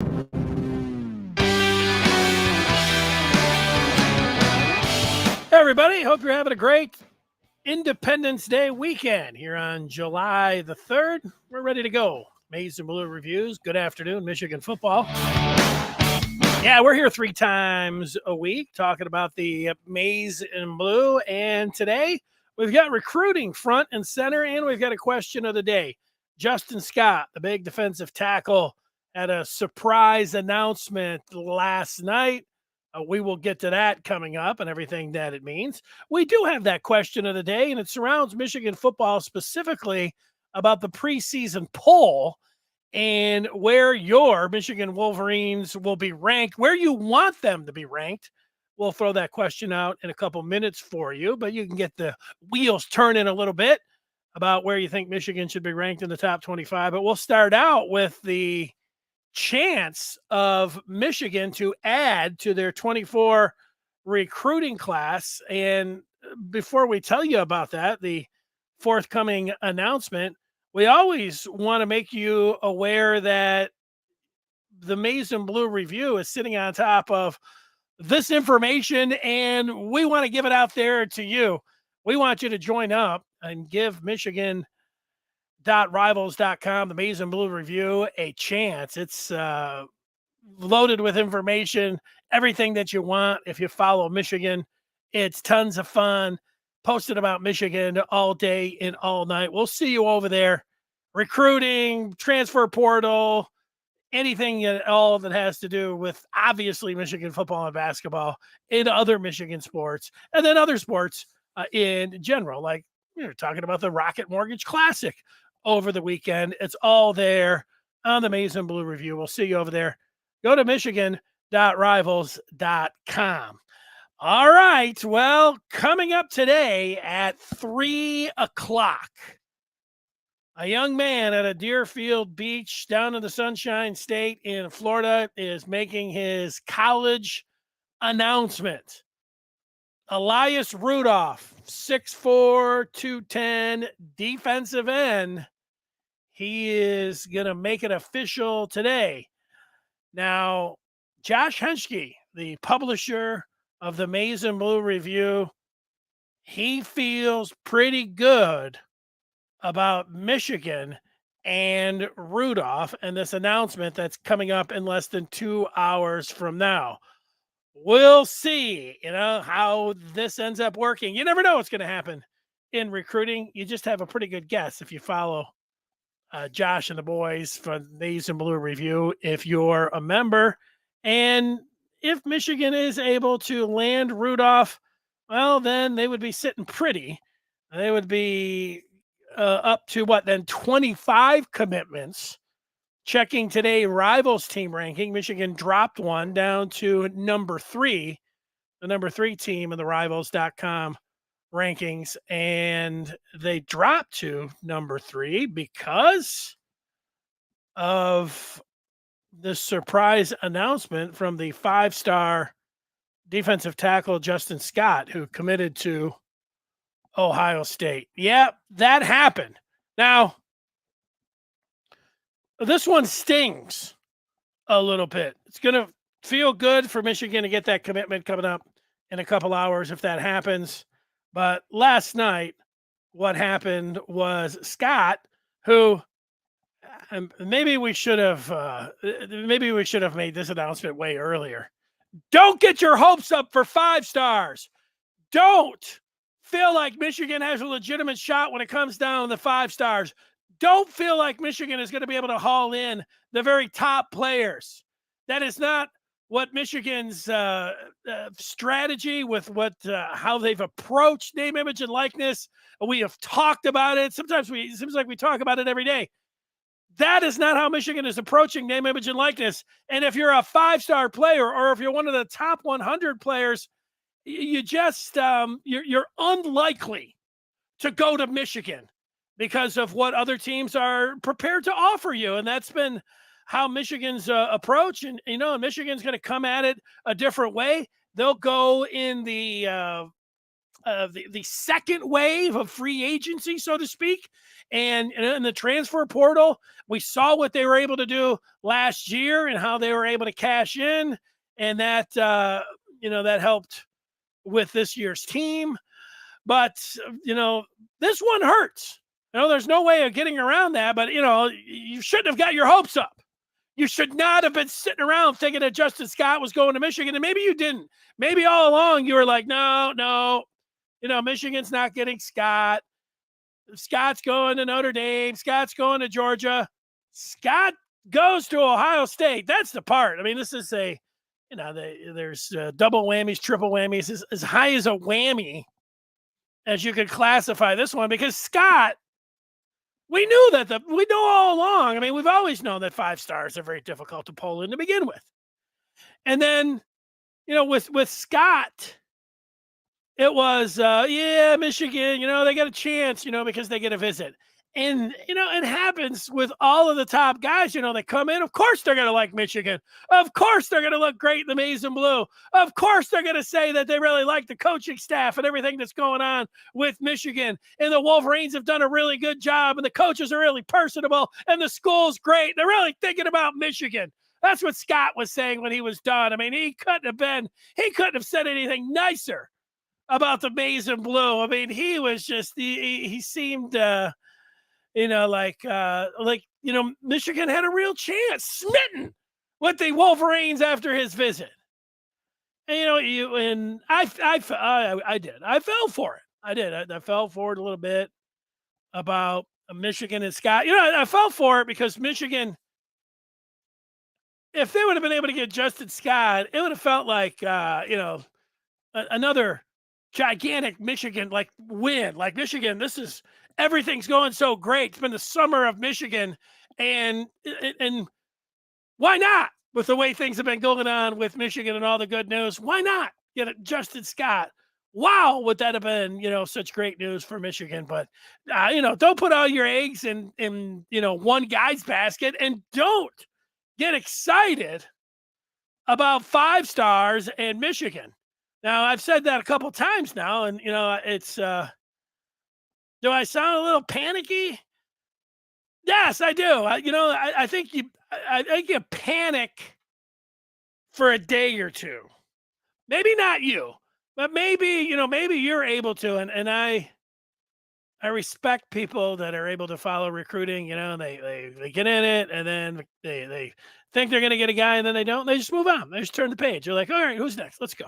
Hey everybody, hope you're having a great Independence Day weekend here on July the 3rd. We're ready to go. Maize and Blue reviews. Good afternoon, Michigan football. Yeah, we're here 3 times a week talking about the Maize and Blue. And today we've got recruiting front and center, and we've got a question of the day. Justin Scott, the big defensive tackle, had a surprise announcement last night. We will get to that coming up and everything that it means. We do have that question of the day, and it surrounds Michigan football, specifically about the preseason poll and where your Michigan Wolverines will be ranked, where you want them to be ranked. We'll throw that question out in a couple minutes for you, but you can get the wheels turning a little bit about where you think Michigan should be ranked in the top 25. But we'll start out with the chance of Michigan to add to their 24 recruiting class. And before we tell you about that, the forthcoming announcement, we always want to make you aware that the Maize and Blue review is sitting on top of this information, and we want to give it out there to you. We want you to join up and give Michigan.rivals.com, the Maize and Blue review, a chance. It's loaded with information, everything that you want. If you follow Michigan, it's tons of fun. Posted about Michigan all day and all night. We'll see you over there. Recruiting, transfer portal, anything at all that has to do with obviously Michigan football and basketball, and other Michigan sports, and then other sports in general. Like we're talking about the Rocket Mortgage Classic over the weekend. It's all there on the Maize and Blue review. We'll see you over there. Go to Michigan.rivals.com. All right. Well, coming up today at 3 o'clock, a young man at a Deerfield Beach down in the Sunshine State in Florida is making his college announcement. Elias Rudolph, 6'4", 210, defensive end. He is going to make it official today. Now, Josh Henschke, the publisher of the Maize and Blue review, he feels pretty good about Michigan and Rudolph and this announcement that's coming up in less than 2 hours from now. We'll see, how this ends up working. You never know what's going to happen in recruiting. You just have a pretty good guess if you follow Josh and the boys from Maize and Blue review, if you're a member. And if Michigan is able to land Rudolph, well, then they would be sitting pretty. They would be up to 25 commitments. Checking today, Rivals team ranking, Michigan dropped one down to number 3, the number 3 team in the Rivals.com rankings, and they dropped to number 3 because of the surprise announcement from the 5-star defensive tackle Justin Scott, who committed to Ohio State. Yeah, that happened. Now, this one stings a little bit. It's going to feel good for Michigan to get that commitment coming up in a couple hours if that happens. But last night, what happened was Scott, who maybe we should have made this announcement way earlier. Don't get your hopes up for 5 stars. Don't feel like Michigan has a legitimate shot when it comes down to the 5 stars. Don't feel like Michigan is going to be able to haul in the very top players. That is not what Michigan's strategy with how they've approached name, image, and likeness. We have talked about it. Sometimes it seems like we talk about it every day. That is not how Michigan is approaching name, image, and likeness. And if you're a 5-star player, or if you're one of the top 100 players, you just you're unlikely to go to Michigan because of what other teams are prepared to offer you. And that's been how Michigan's approach. And, Michigan's going to come at it a different way. They'll go in the the second wave of free agency, so to speak, and in the transfer portal. We saw what they were able to do last year and how they were able to cash in, and that that helped with this year's team. But this one hurts. There's no way of getting around that. But you shouldn't have got your hopes up. You should not have been sitting around thinking that Justin Scott was going to Michigan, and maybe you didn't. Maybe all along you were like, no, Michigan's not getting Scott. Scott's going to Notre Dame. Scott's going to Georgia. Scott goes to Ohio State. That's the part. I mean, this is there's double whammies, triple whammies, as high as a whammy as you could classify this one, because Scott, we know all along. I mean, we've always known that 5 stars are very difficult to pull in to begin with. And then, with Scott, it was, Michigan, they got a chance, because they get a visit. And, it happens with all of the top guys, they come in. Of course, they're going to like Michigan. Of course, they're going to look great in the maize and blue. Of course, they're going to say that they really like the coaching staff and everything that's going on with Michigan. And the Wolverines have done a really good job. And the coaches are really personable. And the school's great. They're really thinking about Michigan. That's what Scott was saying when he was done. I mean, he couldn't have said anything nicer about the maize and blue. I mean, he was just, he seemed, Michigan had a real chance, smitten with the Wolverines after his visit. And I did. I fell for it. I did. I fell for it a little bit about Michigan and Scott. I fell for it because Michigan, if they would have been able to get Justin Scott, it would have felt like, another gigantic Michigan win. Like Michigan, everything's going so great. It's been the summer of Michigan, and why not? With the way things have been going on with Michigan and all the good news, why not get Justin Scott? Wow, would that have been such great news for Michigan? But don't put all your eggs in one guy's basket, and don't get excited about 5 stars and Michigan. Now, I've said that a couple times now, and, it's, do I sound a little panicky? Yes, I do. I think you panic for a day or two. Maybe not you, but maybe you're able to. And I respect people that are able to follow recruiting. They get in it, and then they think they're going to get a guy, and then they don't. They just move on. They just turn the page. They're like, all right, who's next? Let's go.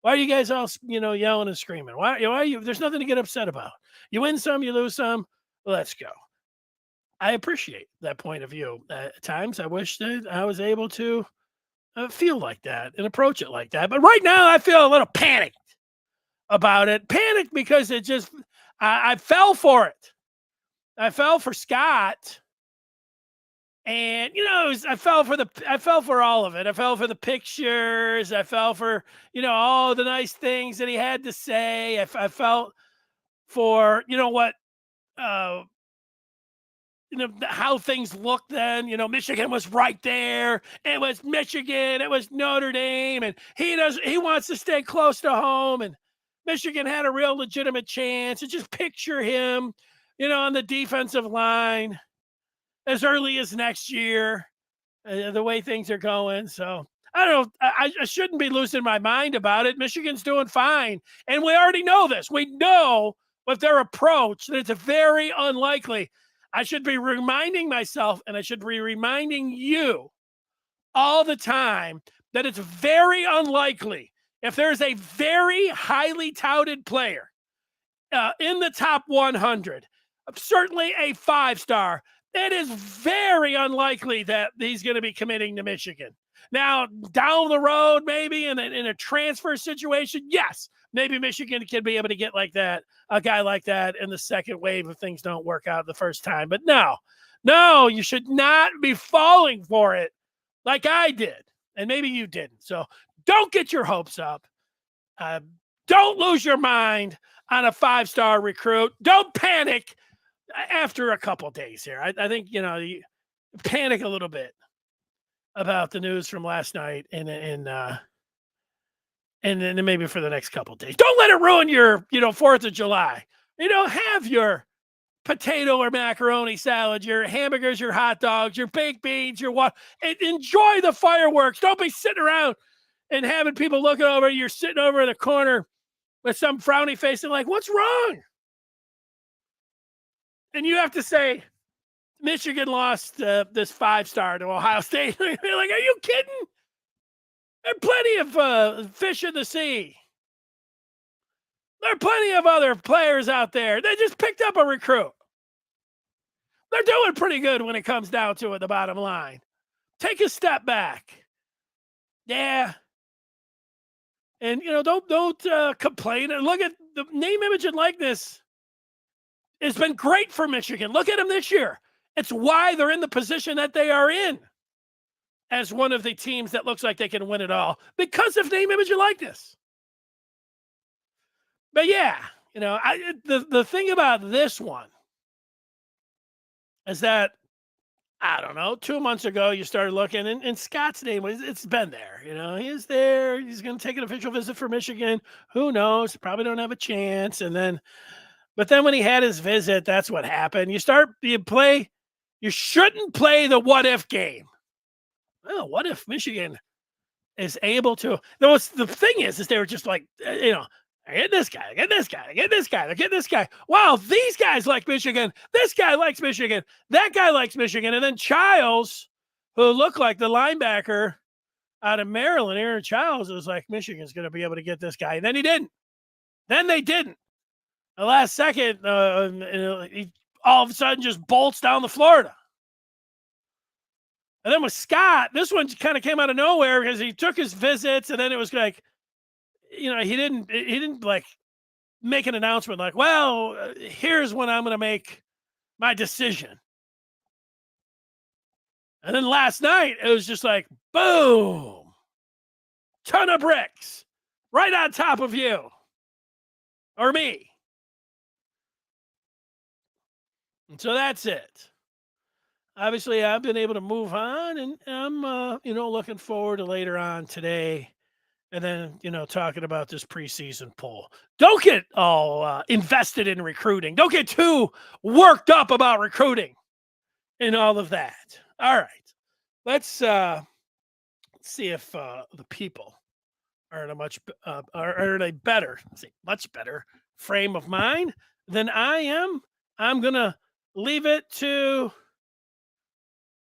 Why are you guys all, yelling and screaming? Why are you? There's nothing to get upset about. You win some, you lose some. Let's go. I appreciate that point of view. At times, I wish that I was able to feel like that and approach it like that. But right now, I feel a little panicked about it. Panicked because it just, I fell for it. I fell for Scott. And, I fell for all of it. I fell for the pictures. I fell for, all the nice things that he had to say. I felt for, how things looked then. Michigan was right there. It was Michigan. It was Notre Dame. And he wants to stay close to home. And Michigan had a real legitimate chance. And just picture him, on the defensive line as early as next year, the way things are going. So I don't know. I shouldn't be losing my mind about it. Michigan's doing fine. And we already know this. We know with their approach that it's very unlikely. I should be reminding myself, and I should be reminding you all the time, that it's very unlikely, if there's a very highly touted player in the top 100, certainly a 5-star, it is very unlikely that he's going to be committing to Michigan. Now, down the road, maybe in a transfer situation, yes, maybe Michigan can be able to get a guy like that in the second wave if things don't work out the first time. But no, you should not be falling for it like I did, and maybe you didn't. So don't get your hopes up. Don't lose your mind on a 5-star recruit. Don't panic after a couple days here. I think, you panic a little bit about the news from last night in and then maybe for the next couple of days. Don't let it ruin your, 4th of July. Have your potato or macaroni salad, your hamburgers, your hot dogs, your baked beans, your what. Enjoy the fireworks. Don't be sitting around and having people looking over. You're sitting over in the corner with some frowny face and like, what's wrong? And you have to say, Michigan lost this 5-star to Ohio State. Like, are you kidding? There are plenty of fish in the sea. There are plenty of other players out there. They just picked up a recruit. They're doing pretty good when it comes down to it, the bottom line. Take a step back. Yeah. And, don't complain. And look at the name, image, and likeness. It's been great for Michigan. Look at them this year. It's why they're in the position that they are in as one of the teams that looks like they can win it all because of name, image, and likeness. But yeah, the thing about this one is that, I don't know, 2 months ago you started looking, and Scott's name it's been there. He's there. He's going to take an official visit for Michigan. Who knows? Probably don't have a chance. But then when he had his visit, that's what happened. You shouldn't play the what if game. Well, what if Michigan is able to? The thing is they were just like, I get this guy, I get this guy, I get this guy, I get this guy. Wow, these guys like Michigan. This guy likes Michigan. That guy likes Michigan. And then Childs, who looked like the linebacker out of Maryland, Aaron Childs, was like, Michigan's going to be able to get this guy. And then he didn't. Then they didn't. The last second, he all of a sudden just bolts down to Florida. And then with Scott, this one kind of came out of nowhere because he took his visits, and then it was like, he didn't like make an announcement like, well, here's when I'm going to make my decision. And then last night, it was just like, boom, ton of bricks right on top of you or me. And so that's it. Obviously, I've been able to move on, and I'm, looking forward to later on today. And then, talking about this preseason poll. Don't get all invested in recruiting. Don't get too worked up about recruiting and all of that. All right. Let's see if the people are in a much better frame of mind than I am. I'm going to leave it to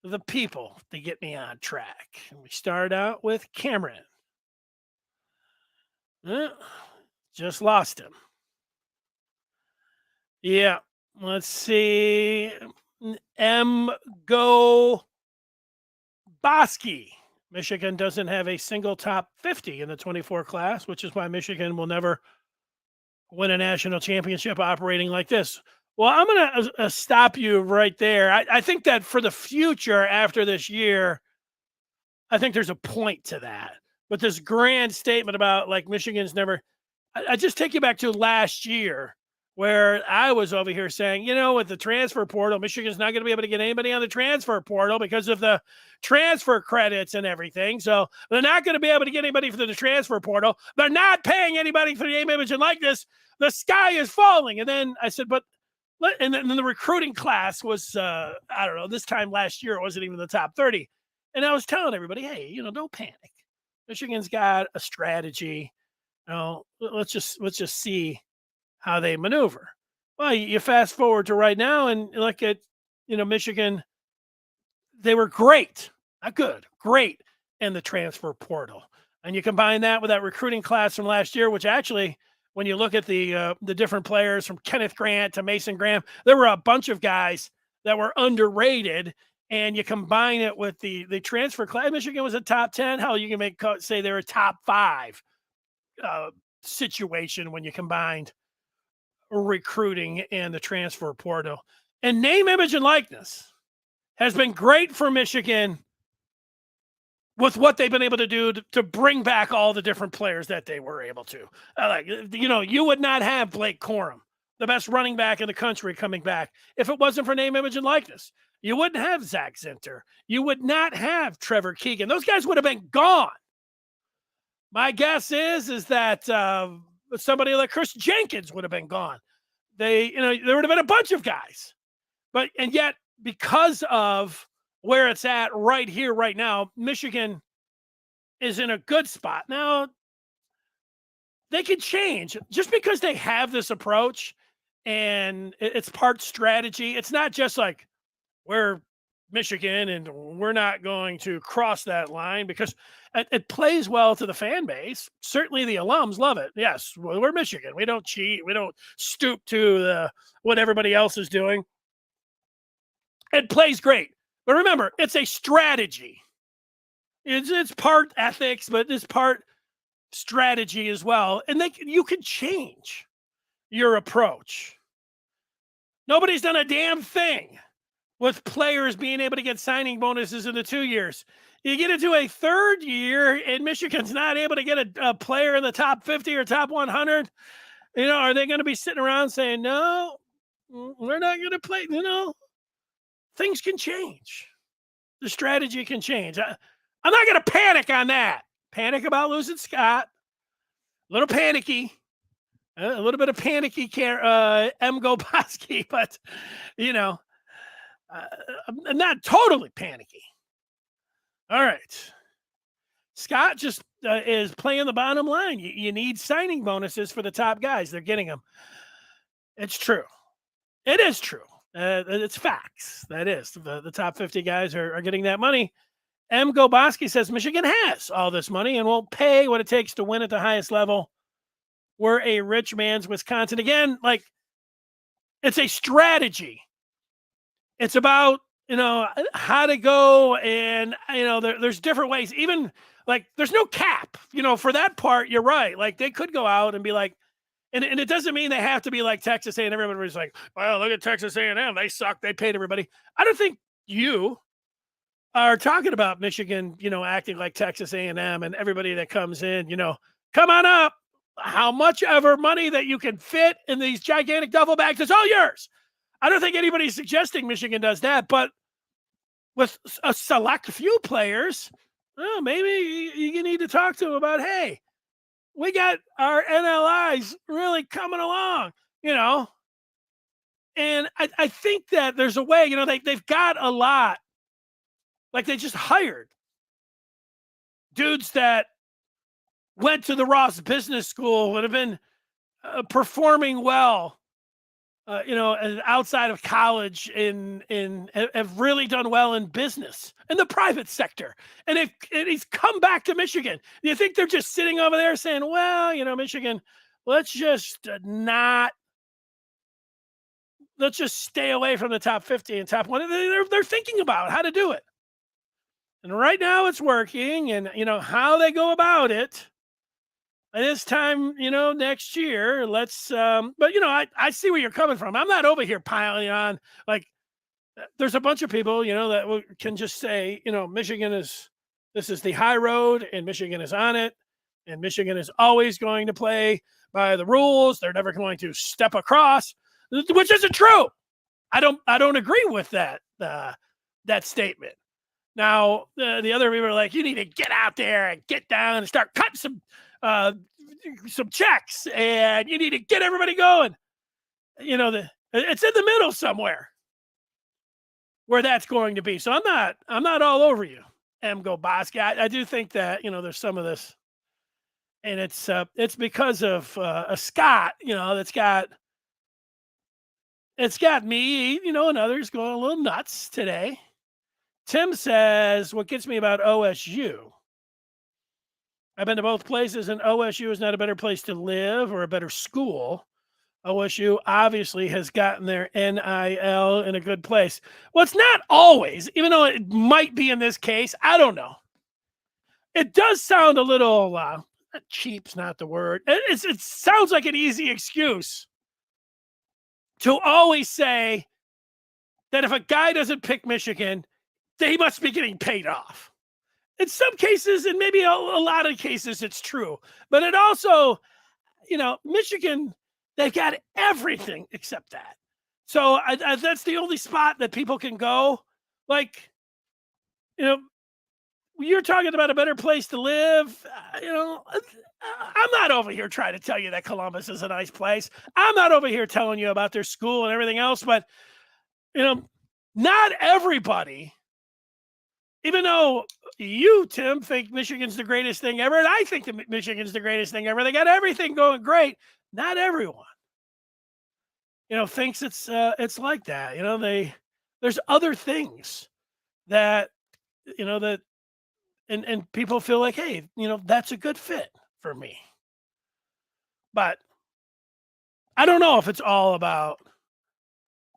the people to get me on track. And we start out with Cameron. Just lost him. Yeah. Let's see. Go Bosky. Michigan doesn't have a single top 50 in the 24 class, which is why Michigan will never win a national championship operating like this. Well, I'm going to stop you right there. I think that for the future after this year, I think there's a point to that. But this grand statement about like Michigan's never, I just take you back to last year where I was over here saying, with the transfer portal, Michigan's not going to be able to get anybody on the transfer portal because of the transfer credits and everything. So they're not going to be able to get anybody for the transfer portal. They're not paying anybody for the name, image, and likeness. The sky is falling. And then I said, and then the recruiting class was, I don't know, this time last year, it wasn't even the top 30. And I was telling everybody, hey, don't panic. Michigan's got a strategy. Let's just see how they maneuver. Well, you fast forward to right now and look at, Michigan. They were great, not good, great in the transfer portal. And you combine that with that recruiting class from last year, which actually, when you look at the different players from Kenneth Grant to Mason Graham, there were a bunch of guys that were underrated. And you combine it with the transfer class. Michigan was a top 10. Hell, you can say they're a top 5 situation when you combined recruiting and the transfer portal. And name, image, and likeness has been great for Michigan with what they've been able to do to bring back all the different players that they were able to. You would not have Blake Corum, the best running back in the country, coming back if it wasn't for name, image, and likeness. You wouldn't have Zach Zinter. You would not have Trevor Keegan. Those guys would have been gone. My guess is that somebody like Chris Jenkins would have been gone. There would have been a bunch of guys, and yet because of where it's at right here, right now, Michigan is in a good spot. Now they can change just because they have this approach, and it's part strategy. It's not just like we're Michigan and we're not going to cross that line, because it plays well to the fan base. Certainly the alums love it. Yes, we're Michigan. We don't cheat. We don't stoop to what everybody else is doing. It plays great. But remember, it's a strategy. It's part ethics, but it's part strategy as well. And you can change your approach. Nobody's done a damn thing with players being able to get signing bonuses in the 2 years. You get into a third year and Michigan's not able to get a player in the top 50 or top 100. Are they going to be sitting around saying, no, we're not going to play? Things can change. The strategy can change. I'm not going to panic on that. Panic about losing Scott. A little panicky. A little bit of panicky M. Goboski, but, I'm not totally panicky. All right. Scott just is playing the bottom line. You need signing bonuses for the top guys. They're getting them. It's true. It is true. It's facts. That is. The top 50 guys are getting that money. M. Goboski says Michigan has all this money and will pay what it takes to win at the highest level. We're a rich man's Wisconsin. Again, it's a strategy. It's about, how to go, and, there's different ways. Even, there's no cap, for that part, you're right. They could go out and be like, and it doesn't mean they have to be like Texas A&M. Everybody's like, well, look at Texas A&M. They suck. They paid everybody. I don't think you are talking about Michigan, acting like Texas A&M and everybody that comes in, come on up. How much ever money that you can fit in these gigantic duffel bags, it's all yours. I don't think anybody's suggesting Michigan does that, but with a select few players, well, maybe you need to talk to them about, hey, we got our NLIs really coming along, and I think that there's a way, they've got a lot. They just hired dudes that went to the Ross Business School, would have been performing well, outside of college, have really done well in business in the private sector, and he's come back to Michigan. Do you think they're just sitting over there saying, well, Michigan, let's just stay away from the top 50 and top 1? They're thinking about how to do it, and right now it's working. And how they go about it this time, next year, let's, but I see where you're coming from. I'm not over here piling on. There's a bunch of people, that can just say, this is the high road and Michigan is on it. And Michigan is always going to play by the rules. They're never going to step across, which isn't true. I don't agree with that statement. Now, the other people are like, you need to get out there and get down and start cutting some checks, and you need to get everybody going. It's in the middle somewhere where that's going to be. So I'm not all over you, M. Goboski. I do think that, there's some of this, and it's because of a Scott, it's got me, and others going a little nuts today. Tim says, what gets me about OSU, I've been to both places, and OSU is not a better place to live or a better school. OSU obviously has gotten their NIL in a good place. Well, it's not always, even though it might be in this case. I don't know. It does sound a little cheap's not the word. It sounds like an easy excuse to always say that if a guy doesn't pick Michigan, that he must be getting paid off. In some cases, and maybe a lot of cases, it's true. But it also, Michigan, they've got everything except that. So that's the only spot that people can go. you're talking about a better place to live. I'm not over here trying to tell you that Columbus is a nice place. I'm not over here telling you about their school and everything else, but not everybody, even though you, Tim, think Michigan's the greatest thing ever, and I think that Michigan's the greatest thing ever. They got everything going great. Not everyone, thinks it's like that. There's other things that that and people feel like, hey, that's a good fit for me. But I don't know if it's all about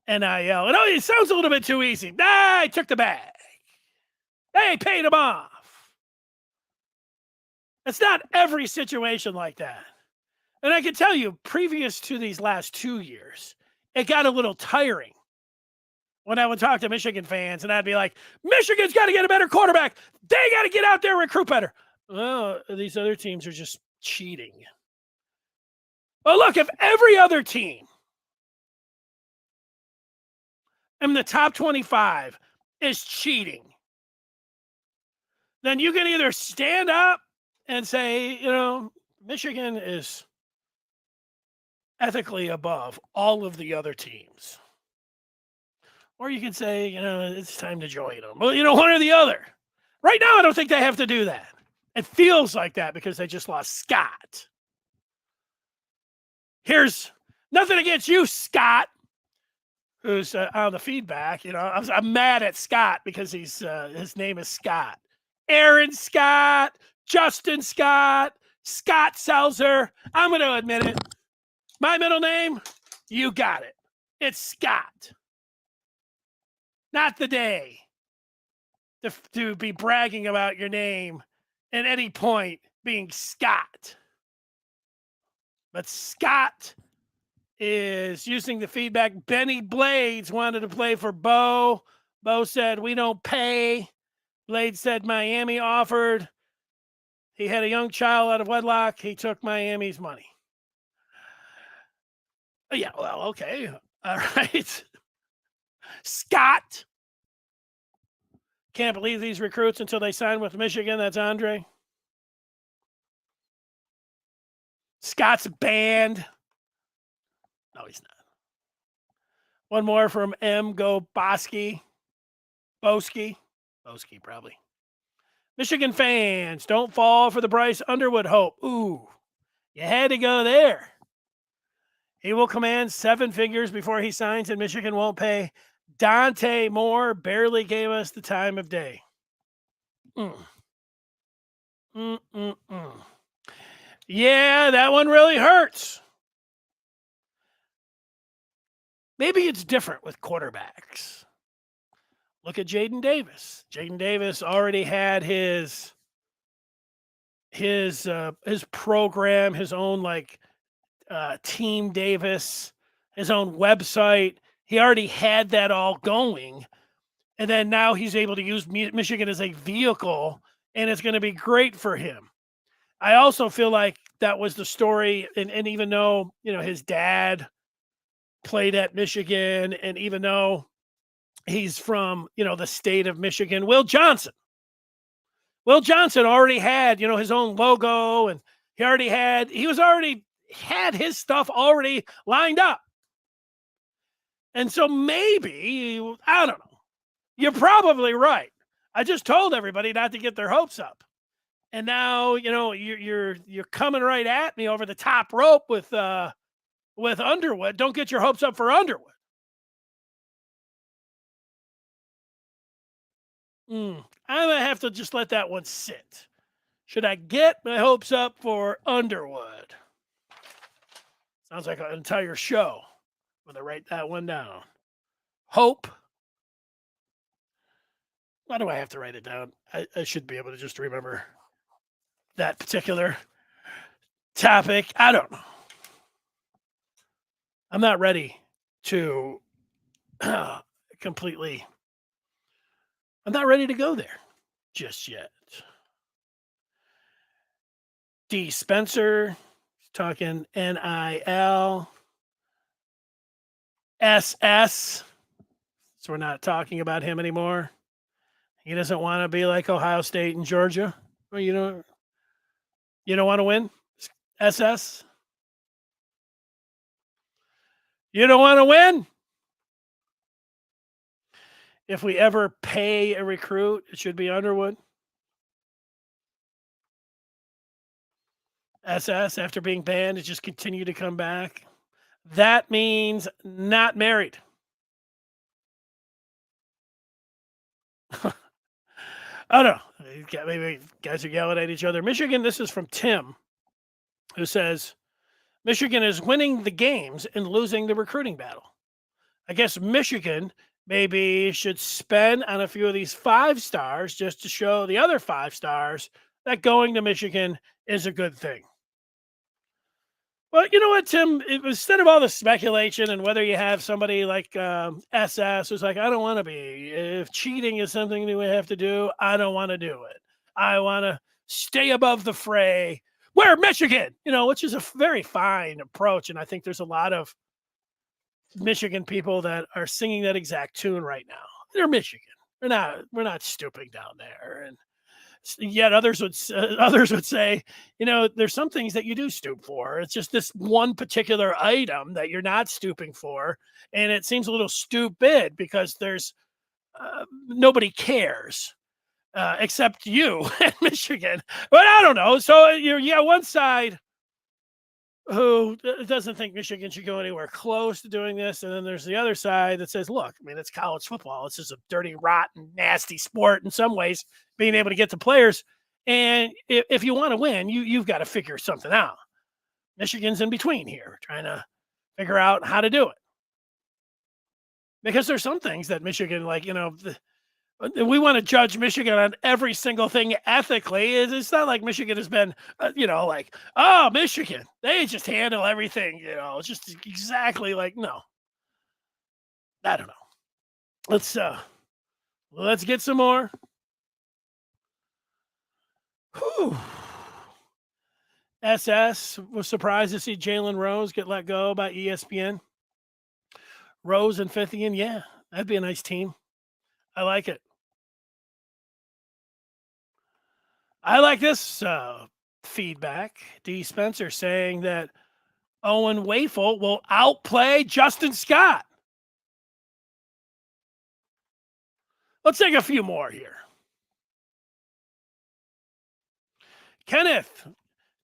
NIL. It sounds a little bit too easy. I took the bag. They paid him off. It's not every situation like that. And I can tell you, previous to these last 2 years, it got a little tiring when I would talk to Michigan fans and I'd be like, Michigan's got to get a better quarterback. They got to get out there and recruit better. Well, these other teams are just cheating. Well, look, if every other team in the top 25 is cheating, then you can either stand up and say, Michigan is ethically above all of the other teams. Or you can say, it's time to join them. Well, one or the other. Right now, I don't think they have to do that. It feels like that because they just lost Scott. Here's nothing against you, Scott, who's on the feedback. I'm mad at Scott because his name is Scott. Aaron Scott, Justin Scott, Scott Selzer. I'm going to admit it. My middle name, you got it. It's Scott. Not the day to be bragging about your name at any point being Scott. But Scott is using the feedback. Benny Blades wanted to play for Bo. Bo said, we don't pay. Blades said Miami offered. He had a young child out of wedlock. He took Miami's money. Yeah, well, okay. All right. Scott. Can't believe these recruits until they sign with Michigan. That's Andre. Scott's banned. No, he's not. One more from M. Go Boski. Boski, probably. Michigan fans, don't fall for the Bryce Underwood hope. Ooh, you had to go there. He will command 7 figures before he signs, and Michigan won't pay. Dante Moore barely gave us the time of day. Yeah, that one really hurts. Maybe it's different with quarterbacks. Look at Jaden Davis. Jaden Davis already had his program, his own Team Davis, his own website. He already had that all going. And then now he's able to use Michigan as a vehicle, and it's going to be great for him. I also feel like that was the story. And even though, his dad played at Michigan, and even though he's from, the state of Michigan, Will Johnson already had, his own logo, and he already had his stuff already lined up. And so maybe, I don't know. You're probably right. I just told everybody not to get their hopes up. And now, you're coming right at me over the top rope with Underwood. Don't get your hopes up for Underwood. I'm going to have to just let that one sit. Should I get my hopes up for Underwood? Sounds like an entire show. I'm going to write that one down. Hope. Why do I have to write it down? I should be able to just remember that particular topic. I don't know. I'm not ready to completely. I'm not ready to go there just yet. D. Spencer talking NIL. SS. So we're not talking about him anymore. He doesn't want to be like Ohio State and Georgia. Well, you don't want to win. SS. You don't want to win. If we ever pay a recruit, it should be Underwood. SS after being banned, it just continue to come back. That means not married. Oh no, maybe guys are yelling at each other. Michigan. This is from Tim, who says Michigan is winning the games and losing the recruiting battle. I guess Michigan maybe should spend on a few of these 5 stars just to show the other 5 stars that going to Michigan is a good thing. Well, you know what, Tim? Instead of all the speculation and whether you have somebody like SS who's like, I don't want to be. If cheating is something that we have to do, I don't want to do it. I want to stay above the fray. We're Michigan, which is a very fine approach. And I think there's a lot of Michigan people that are singing that exact tune right now. They're Michigan. We're not stooping down there. And yet others would say, there's some things that you do stoop for. It's just this one particular item that you're not stooping for, and it seems a little stupid because there's nobody cares except you in Michigan. But I don't know. So one side who doesn't think Michigan should go anywhere close to doing this, and then there's the other side that says, look, I mean, it's college football. It's just a dirty, rotten, nasty sport in some ways, being able to get to players. And if you want to win, you've got to figure something out. Michigan's in between here, trying to figure out how to do it. Because there's some things that Michigan, we want to judge Michigan on every single thing ethically. It's not like Michigan has been, Michigan, they just handle everything, it's just exactly no. I don't know. Let's get some more. Whew. SS was surprised to see Jalen Rose get let go by ESPN. Rose and Fithian, yeah, that'd be a nice team. I like it. I like this feedback. D. Spencer saying that Owen Wafel will outplay Justin Scott. Let's take a few more here. Kenneth,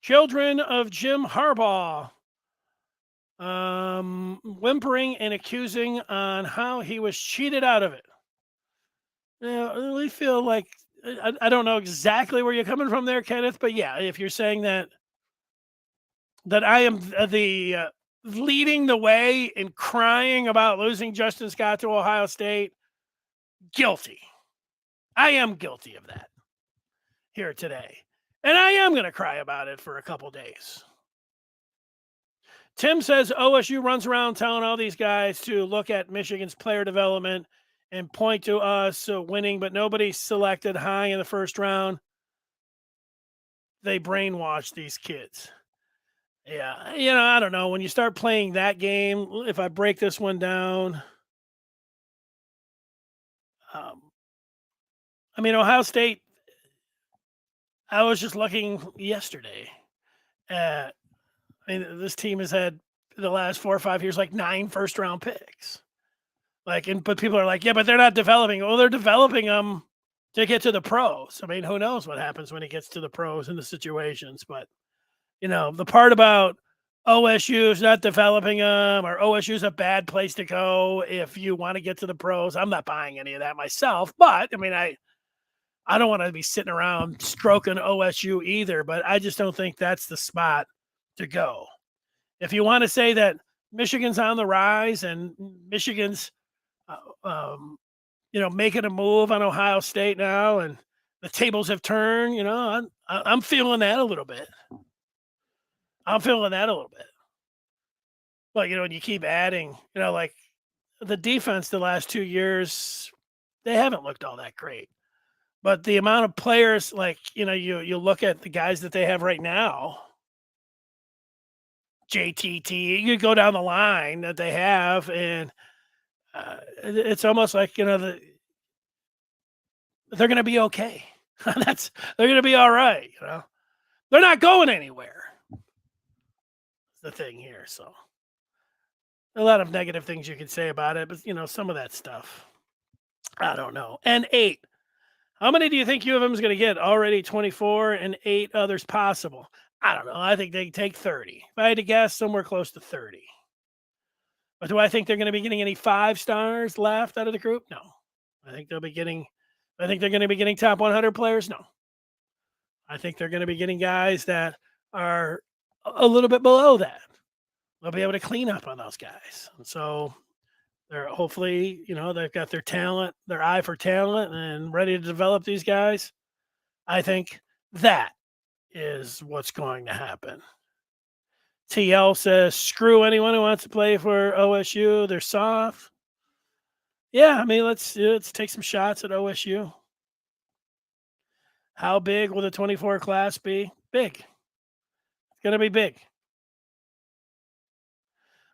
children of Jim Harbaugh, whimpering and accusing on how he was cheated out of it. We feel like, I don't know exactly where you're coming from there, Kenneth, but yeah, if you're saying that I am the leading the way in crying about losing Justin Scott to Ohio State, guilty. I am guilty of that here today. And I am going to cry about it for a couple days. Tim says OSU runs around telling all these guys to look at Michigan's player development and point to us winning, but nobody's selected high in the first round. They brainwash these kids. Yeah, I don't know. When you start playing that game, if I break this one down, Ohio State, I was just looking yesterday at, this team has had the last 4 or 5 years, 9 first-round picks. But people are like, yeah, but they're not developing. Well, they're developing them to get to the pros. Who knows what happens when he gets to the pros in the situations. But, the part about OSU's not developing them or OSU's a bad place to go if you want to get to the pros, I'm not buying any of that myself. But, I don't want to be sitting around stroking OSU either, but I just don't think that's the spot to go. If you want to say that Michigan's on the rise and Michigan's making a move on Ohio State now, and the tables have turned. I'm feeling that a little bit. But when you keep adding, the defense the last 2 years, they haven't looked all that great. But the amount of players, you look at the guys that they have right now, JTT, you go down the line that they have, and it's almost like, they're going to be okay. They're going to be all right. They're not going anywhere. The thing here. So a lot of negative things you could say about it, but some of that stuff, I don't know. And 8. How many do you think U of M is going to get? Already 24 and 8 others possible. I don't know. I think they take 30. If I had to guess, somewhere close to 30. But do I think they're going to be getting any 5 stars left out of the group? No. I think they're going to be getting top 100 players? No. I think they're going to be getting guys that are a little bit below that. They'll be able to clean up on those guys. And so they're hopefully, they've got their talent, their eye for talent, and ready to develop these guys. I think that is what's going to happen. TL says, screw anyone who wants to play for OSU. They're soft. Yeah, I mean, let's take some shots at OSU. How big will the 24 class be? Big. It's going to be big.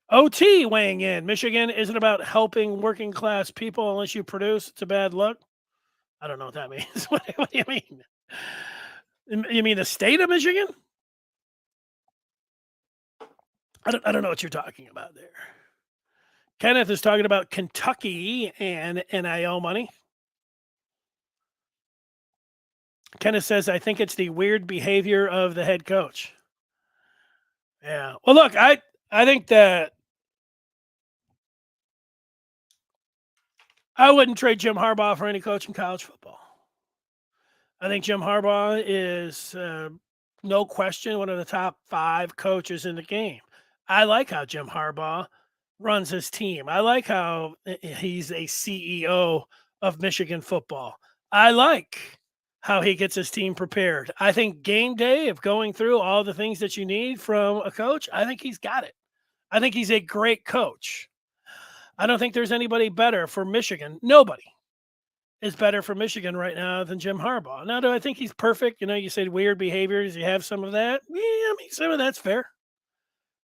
OT weighing in. Michigan isn't about helping working class people unless you produce. It's a bad look. I don't know what that means. What do you mean? You mean the state of Michigan? I don't know what you're talking about there. Kenneth is talking about Kentucky and NIL money. Kenneth says, I think it's the weird behavior of the head coach. Yeah. Well, look, I think that I wouldn't trade Jim Harbaugh for any coach in college football. I think Jim Harbaugh is, no question, one of the top 5 coaches in the game. I like how Jim Harbaugh runs his team. I like how he's a CEO of Michigan football. I like how he gets his team prepared. I think game day of going through all the things that you need from a coach, I think he's got it. I think he's a great coach. I don't think there's anybody better for Michigan. Nobody is better for Michigan right now than Jim Harbaugh. Now, do I think he's perfect? You said weird behaviors. You have some of that. Yeah, I mean, some of that's fair.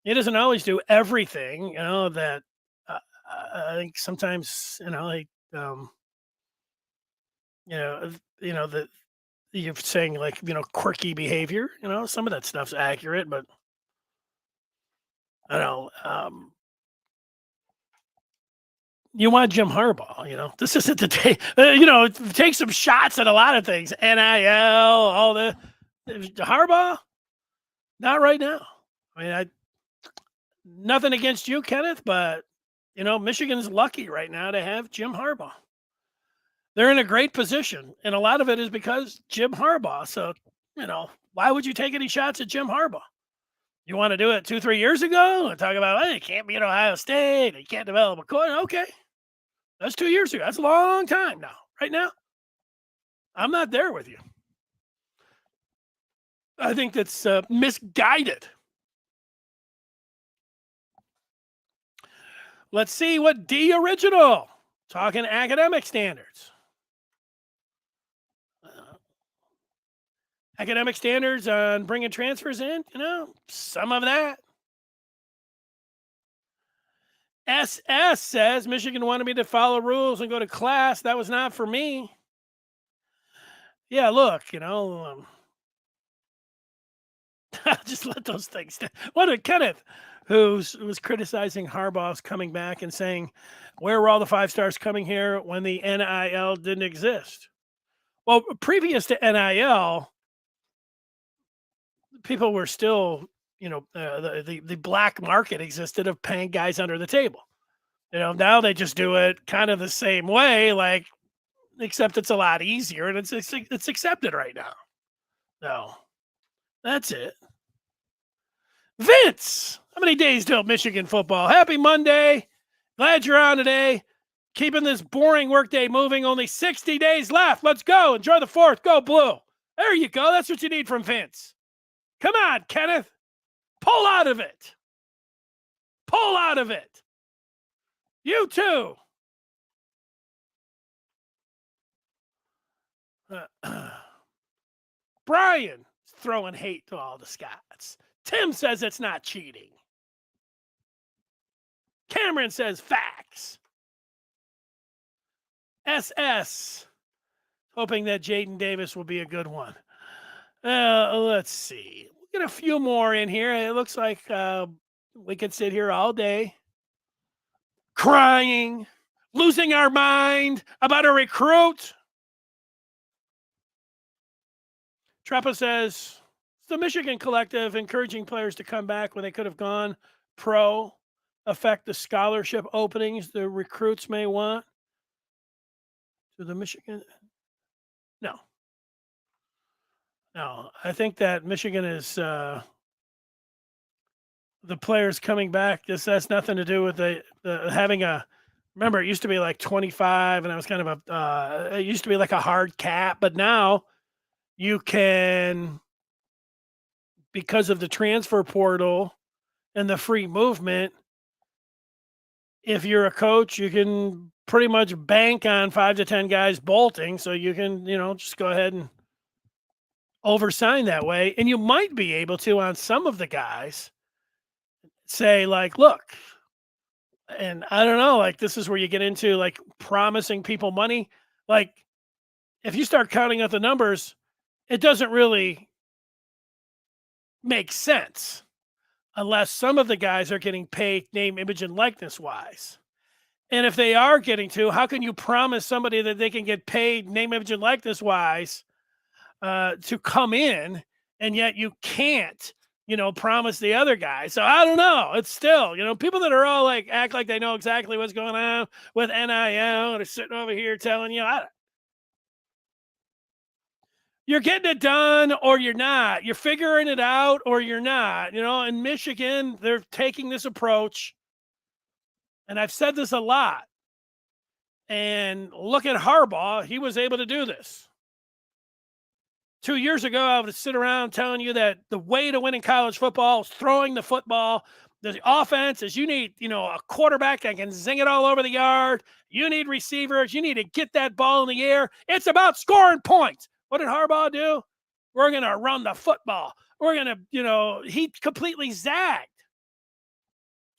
He doesn't always do everything, that I think sometimes, that you're saying like, quirky behavior, some of that stuff's accurate, but I don't know. You want Jim Harbaugh, this isn't the day, take some shots at a lot of things. NIL, all the Harbaugh, not right now. I mean, nothing against you, Kenneth, but Michigan's lucky right now to have Jim Harbaugh. They're in a great position, and a lot of it is because Jim Harbaugh. So, why would you take any shots at Jim Harbaugh? You want to do it 2-3 years ago and talk about, hey, you can't be at Ohio State, you can't develop a court. Okay, that's 2 years ago. That's a long time now. Right now, I'm not there with you. I think that's misguided. Let's see what D Original, talking academic standards. Academic standards on bringing transfers in, some of that. SS says Michigan wanted me to follow rules and go to class. That was not for me. Yeah, look, just let those things stand. What a Kenneth, who was criticizing Harbaugh's coming back and saying, where were all the 5 stars coming here when the NIL didn't exist? Well, previous to NIL, people were still, the black market existed of paying guys under the table. Now they just do it kind of the same way, except it's a lot easier and it's accepted right now. So that's it. Vince, how many days till Michigan football? Happy Monday. Glad you're on today. Keeping this boring workday moving. Only 60 days left. Let's go. Enjoy the 4th. Go Blue. There you go. That's what you need from Vince. Come on, Kenneth. Pull out of it. Pull out of it. You too. Brian is throwing hate to all the Scots. Tim says it's not cheating. Cameron says facts. SS hoping that Jaden Davis will be a good one. Let's see. We'll get a few more in here. It looks like we could sit here all day crying, losing our mind about a recruit. Trappa says, the Michigan Collective encouraging players to come back when they could have gone pro affect the scholarship openings the recruits may want? To the Michigan? No. No. I think that Michigan is the players coming back. This has nothing to do with the having a. Remember, it used to be like 25, and I was kind of a. It used to be like a hard cap, but now you can, because of the transfer portal and the free movement, if you're a coach, you can pretty much bank on 5 to 10 guys bolting. So you can, just go ahead and oversign that way. And you might be able to, on some of the guys, say, like, look, and I don't know, like, this is where you get into like promising people money. Like, if you start counting up the numbers, it doesn't really make sense unless some of the guys are getting paid name, image, and likeness wise. And if they are getting to, how can you promise somebody that they can get paid name, image, and likeness wise to come in, and yet you can't, promise the other guy? So I don't know. It's still, people that are all like, act like they know exactly what's going on with NIL and are sitting over here telling you, you're getting it done or you're not. You're figuring it out or you're not. In Michigan, they're taking this approach. And I've said this a lot. And look at Harbaugh. He was able to do this. 2 years ago, I would sit around telling you that the way to win in college football is throwing the football. The offense is you need, a quarterback that can zing it all over the yard. You need receivers. You need to get that ball in the air. It's about scoring points. What did Harbaugh do? We're going to run the football. We're going to, he completely zagged.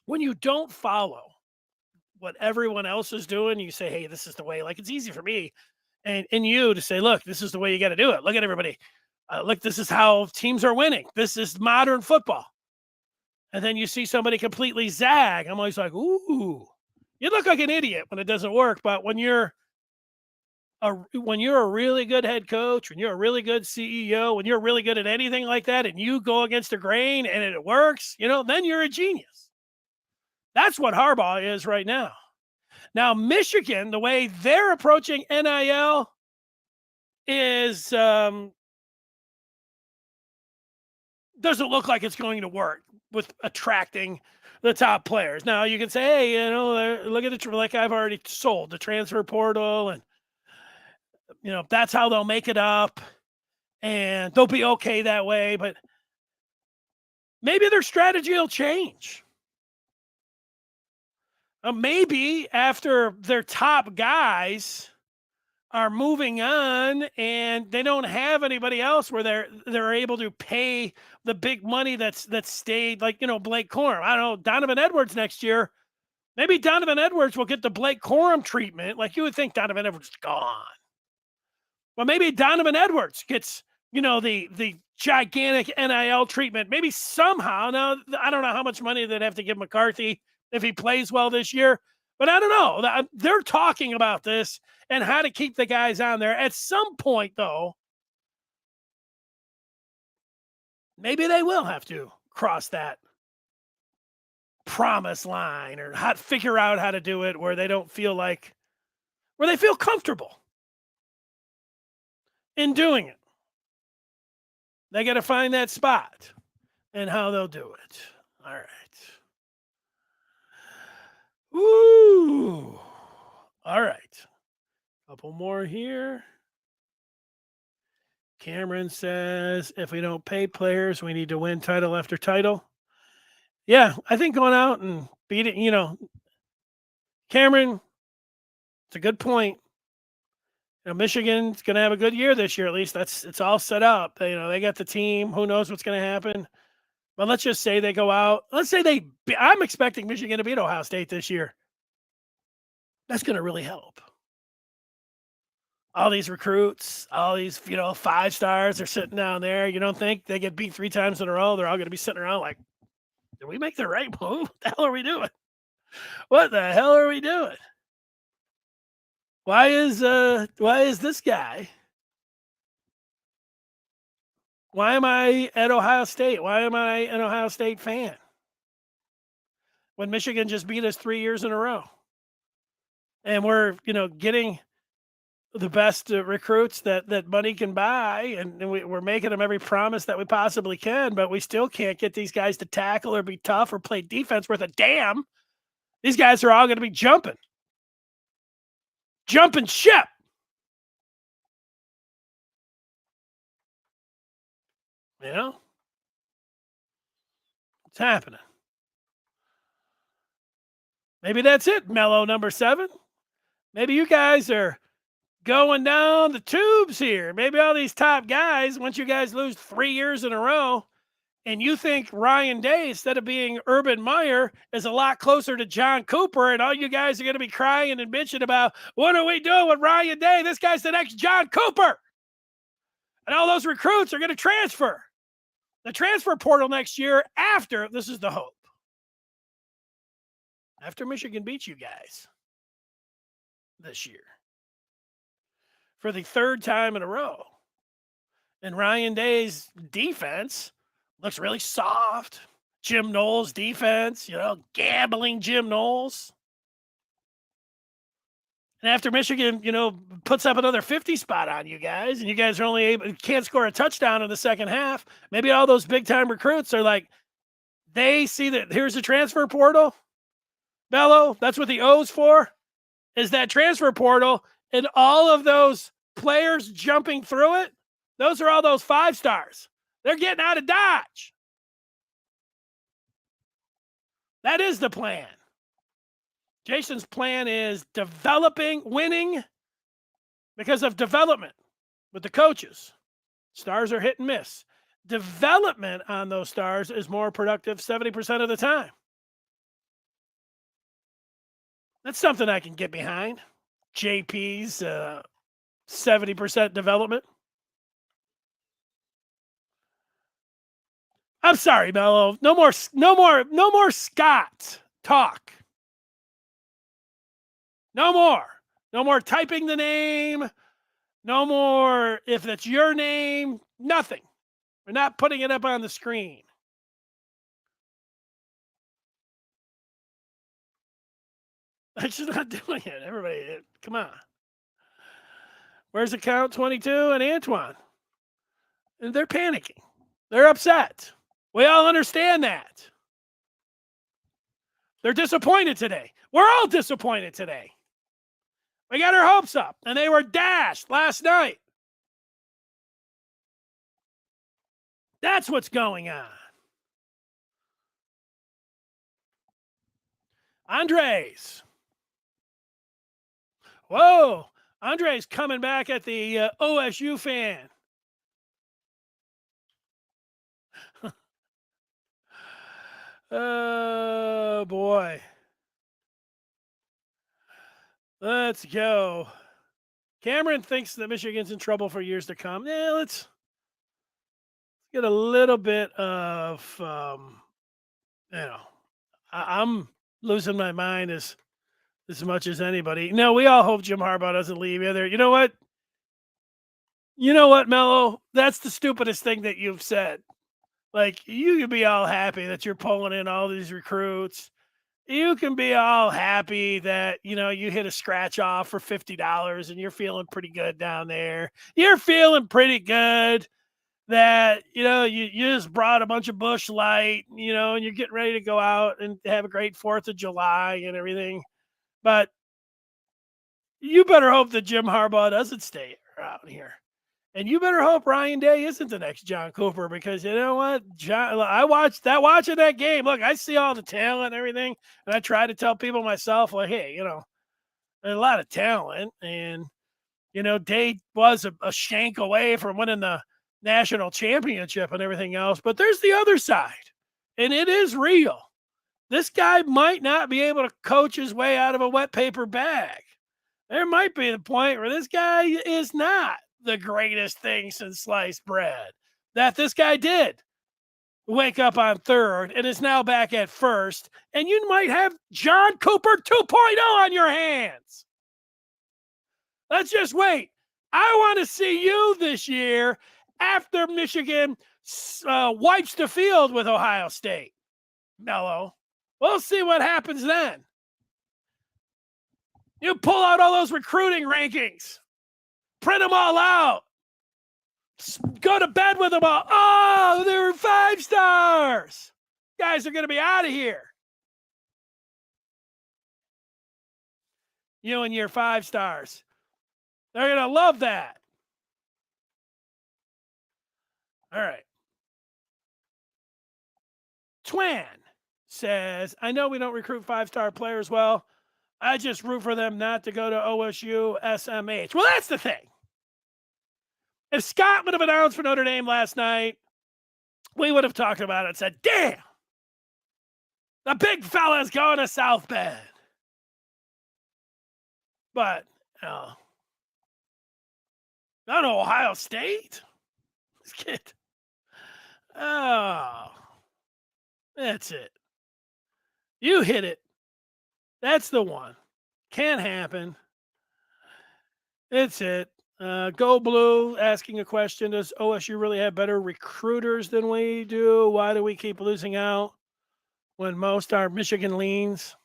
When you don't follow what everyone else is doing, you say, hey, this is the way. Like, it's easy for me and you to say, look, this is the way you got to do it. Look at everybody. Look, this is how teams are winning. This is modern football. And then you see somebody completely zag. I'm always like, ooh, you look like an idiot when it doesn't work. But when you're a really good head coach, when you're a really good CEO, when you're really good at anything like that, and you go against the grain and it works, then you're a genius. That's what Harbaugh is right now. Now, Michigan, the way they're approaching NIL is doesn't look like it's going to work with attracting the top players. Now, you can say, hey, look at like I've already sold the transfer portal, and that's how they'll make it up, and they'll be okay that way. But maybe their strategy will change. Maybe after their top guys are moving on and they don't have anybody else where they're able to pay the big money that's stayed, like, Blake Corum. I don't know, Donovan Edwards next year. Maybe Donovan Edwards will get the Blake Corum treatment. Like, you would think Donovan Edwards is gone. Well, maybe Donovan Edwards gets, the gigantic NIL treatment. Maybe somehow. Now, I don't know how much money they'd have to give McCarthy if he plays well this year, but I don't know. They're talking about this and how to keep the guys on there. At some point, though, maybe they will have to cross that promise line or figure out how to do it where they don't feel like, where they feel comfortable in doing it. They got to find that spot and how they'll do it. All right. Ooh. All right. Couple more here. Cameron says, if we don't pay players, we need to win title after title. Yeah, I think going out and beating, Cameron, it's a good point. Michigan's going to have a good year this year, at least. It's all set up. They got the team. Who knows what's going to happen? But let's just say they go out. Let's say I'm expecting Michigan to beat Ohio State this year. That's going to really help. all these recruits, all these, 5 stars are sitting down there. You don't think they get beat 3 times in a row? They're all going to be sitting around like, did we make the right move? What the hell are we doing? What the hell are we doing? Why is this guy? Why am I at Ohio State? Why am I an Ohio State fan? When Michigan just beat us 3 years in a row. And we're, getting the best recruits that money can buy, and we're making them every promise that we possibly can, but we still can't get these guys to tackle or be tough or play defense worth a damn. These guys are all going to be jumping ship. It's happening. Maybe that's it, Mellow number 7. Maybe you guys are going down the tubes here. Maybe all these top guys, once you guys lose 3 years in a row, and you think Ryan Day, instead of being Urban Meyer, is a lot closer to John Cooper, and all you guys are going to be crying and bitching about, what are we doing with Ryan Day? This guy's the next John Cooper. And all those recruits are going to transfer. The transfer portal next year after, this is the hope, after Michigan beats you guys this year for the 3rd time in a row. And Ryan Day's defense looks really soft. Jim Knowles' defense, gambling Jim Knowles. And after Michigan, puts up another 50 spot on you guys, and you guys are can't score a touchdown in the second half, maybe all those big-time recruits are like, they see that here's the transfer portal. Bello, that's what the O's for, is that transfer portal, and all of those players jumping through it, those are all those 5 stars. They're getting out of Dodge. That is the plan. Jason's plan is winning because of development with the coaches. Stars are hit and miss. Development on those stars is more productive 70% of the time. That's something I can get behind. JP's 70% development. I'm sorry, Mello. No more Scott talk. No more. No more typing the name. No more if that's your name. Nothing. We're not putting it up on the screen. I'm just not doing it. Everybody, come on. Where's account 22 and Antoine? And they're panicking. They're upset. We all understand that. They're disappointed today. We're all disappointed today. We got our hopes up, and they were dashed last night. That's what's going on. Andres. Whoa. Andres coming back at the OSU fan. Oh, boy. Let's go. Cameron thinks that Michigan's in trouble for years to come. Yeah, let's get a little bit of, I'm losing my mind as much as anybody. No, we all hope Jim Harbaugh doesn't leave either. You know what? Mello? That's the stupidest thing that you've said. Like, you can be all happy that you're pulling in all these recruits. You can be all happy that, you hit a scratch off for $50 and you're feeling pretty good down there. You're feeling pretty good that, you just brought a bunch of Busch Light, and you're getting ready to go out and have a great 4th of July and everything. But you better hope that Jim Harbaugh doesn't stay around here. And you better hope Ryan Day isn't the next John Cooper, because you know what? Watching that game. Look, I see all the talent and everything. And I try to tell people myself, like, hey, there's a lot of talent. And, Day was a shank away from winning the national championship and everything else. But there's the other side. And it is real. This guy might not be able to coach his way out of a wet paper bag. There might be the point where this guy is not the greatest thing since sliced bread. That this guy did wake up on third and is now back at first, and you might have John Cooper 2.0 on your hands. Let's just wait. I want to see you this year after Michigan wipes the field with Ohio State. Mello. We'll see what happens then. You pull out all those recruiting rankings. Print them all out. Go to bed with them all. Oh, they're 5 stars. Guys are going to be out of here. You and your 5 stars. They're going to love that. All right. Twan says, I know we don't recruit 5-star players well. I just root for them not to go to OSU, SMH. Well, that's the thing. If Scott would have announced for Notre Dame last night, we would have talked about it and said, damn, the big fella's going to South Bend. But, not Ohio State? This kid. Oh, that's it. You hit it. That's the one. Can't happen. It's it. Go Blue asking a question. Does OSU really have better recruiters than we do? Why do we keep losing out when most are Michigan leans?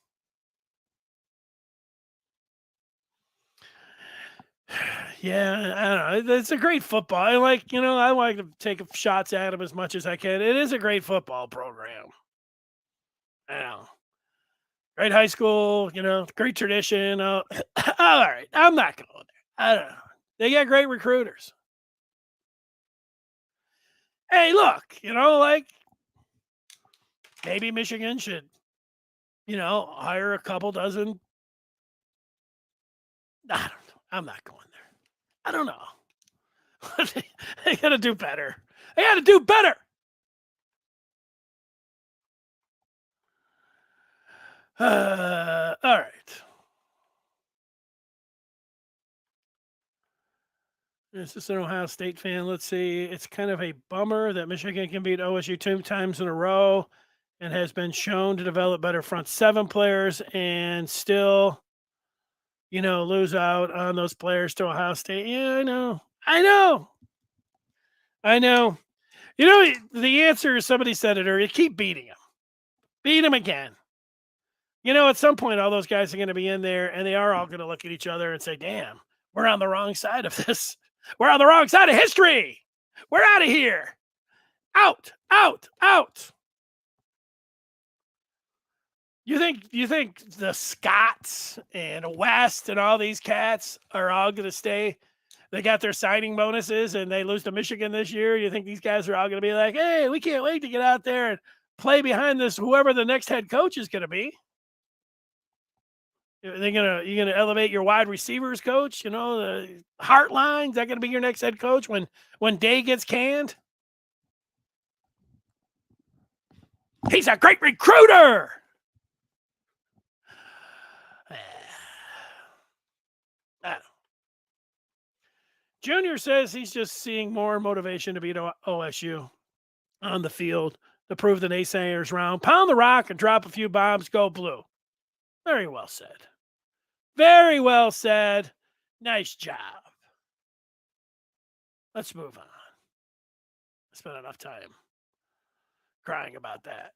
Yeah, I don't know. It's a great football. I like to take shots at them as much as I can. It is a great football program. I know. Great high school, great tradition. All right. I'm not going there. I don't know. They got great recruiters. Hey, look, maybe Michigan should, hire a couple dozen. I don't know. I'm not going there. I don't know. They got to do better. They got to do better. All right. Is this an Ohio State fan? Let's see. It's kind of a bummer that Michigan can beat OSU 2 times in a row and has been shown to develop better front 7 players and still, lose out on those players to Ohio State. Yeah, I know. The answer is, somebody said it earlier, keep beating them. Beat them again. At some point, all those guys are going to be in there, and they are all going to look at each other and say, damn, we're on the wrong side of this. We're on the wrong side of history. We're out of here. Out. You think the Scotts and West and all these cats are all going to stay? They got their signing bonuses and they lose to Michigan this year. You think these guys are all going to be like, hey, we can't wait to get out there and play behind this, whoever the next head coach is going to be? You're gonna elevate your wide receivers coach? The Heartline, is that gonna be your next head coach when Day gets canned? He's a great recruiter. Junior says he's just seeing more motivation to beat OSU on the field to prove the naysayers wrong. Pound the rock and drop a few bombs. Go Blue. Very well said. Very well said. Nice job. Let's move on. I spent enough time crying about that.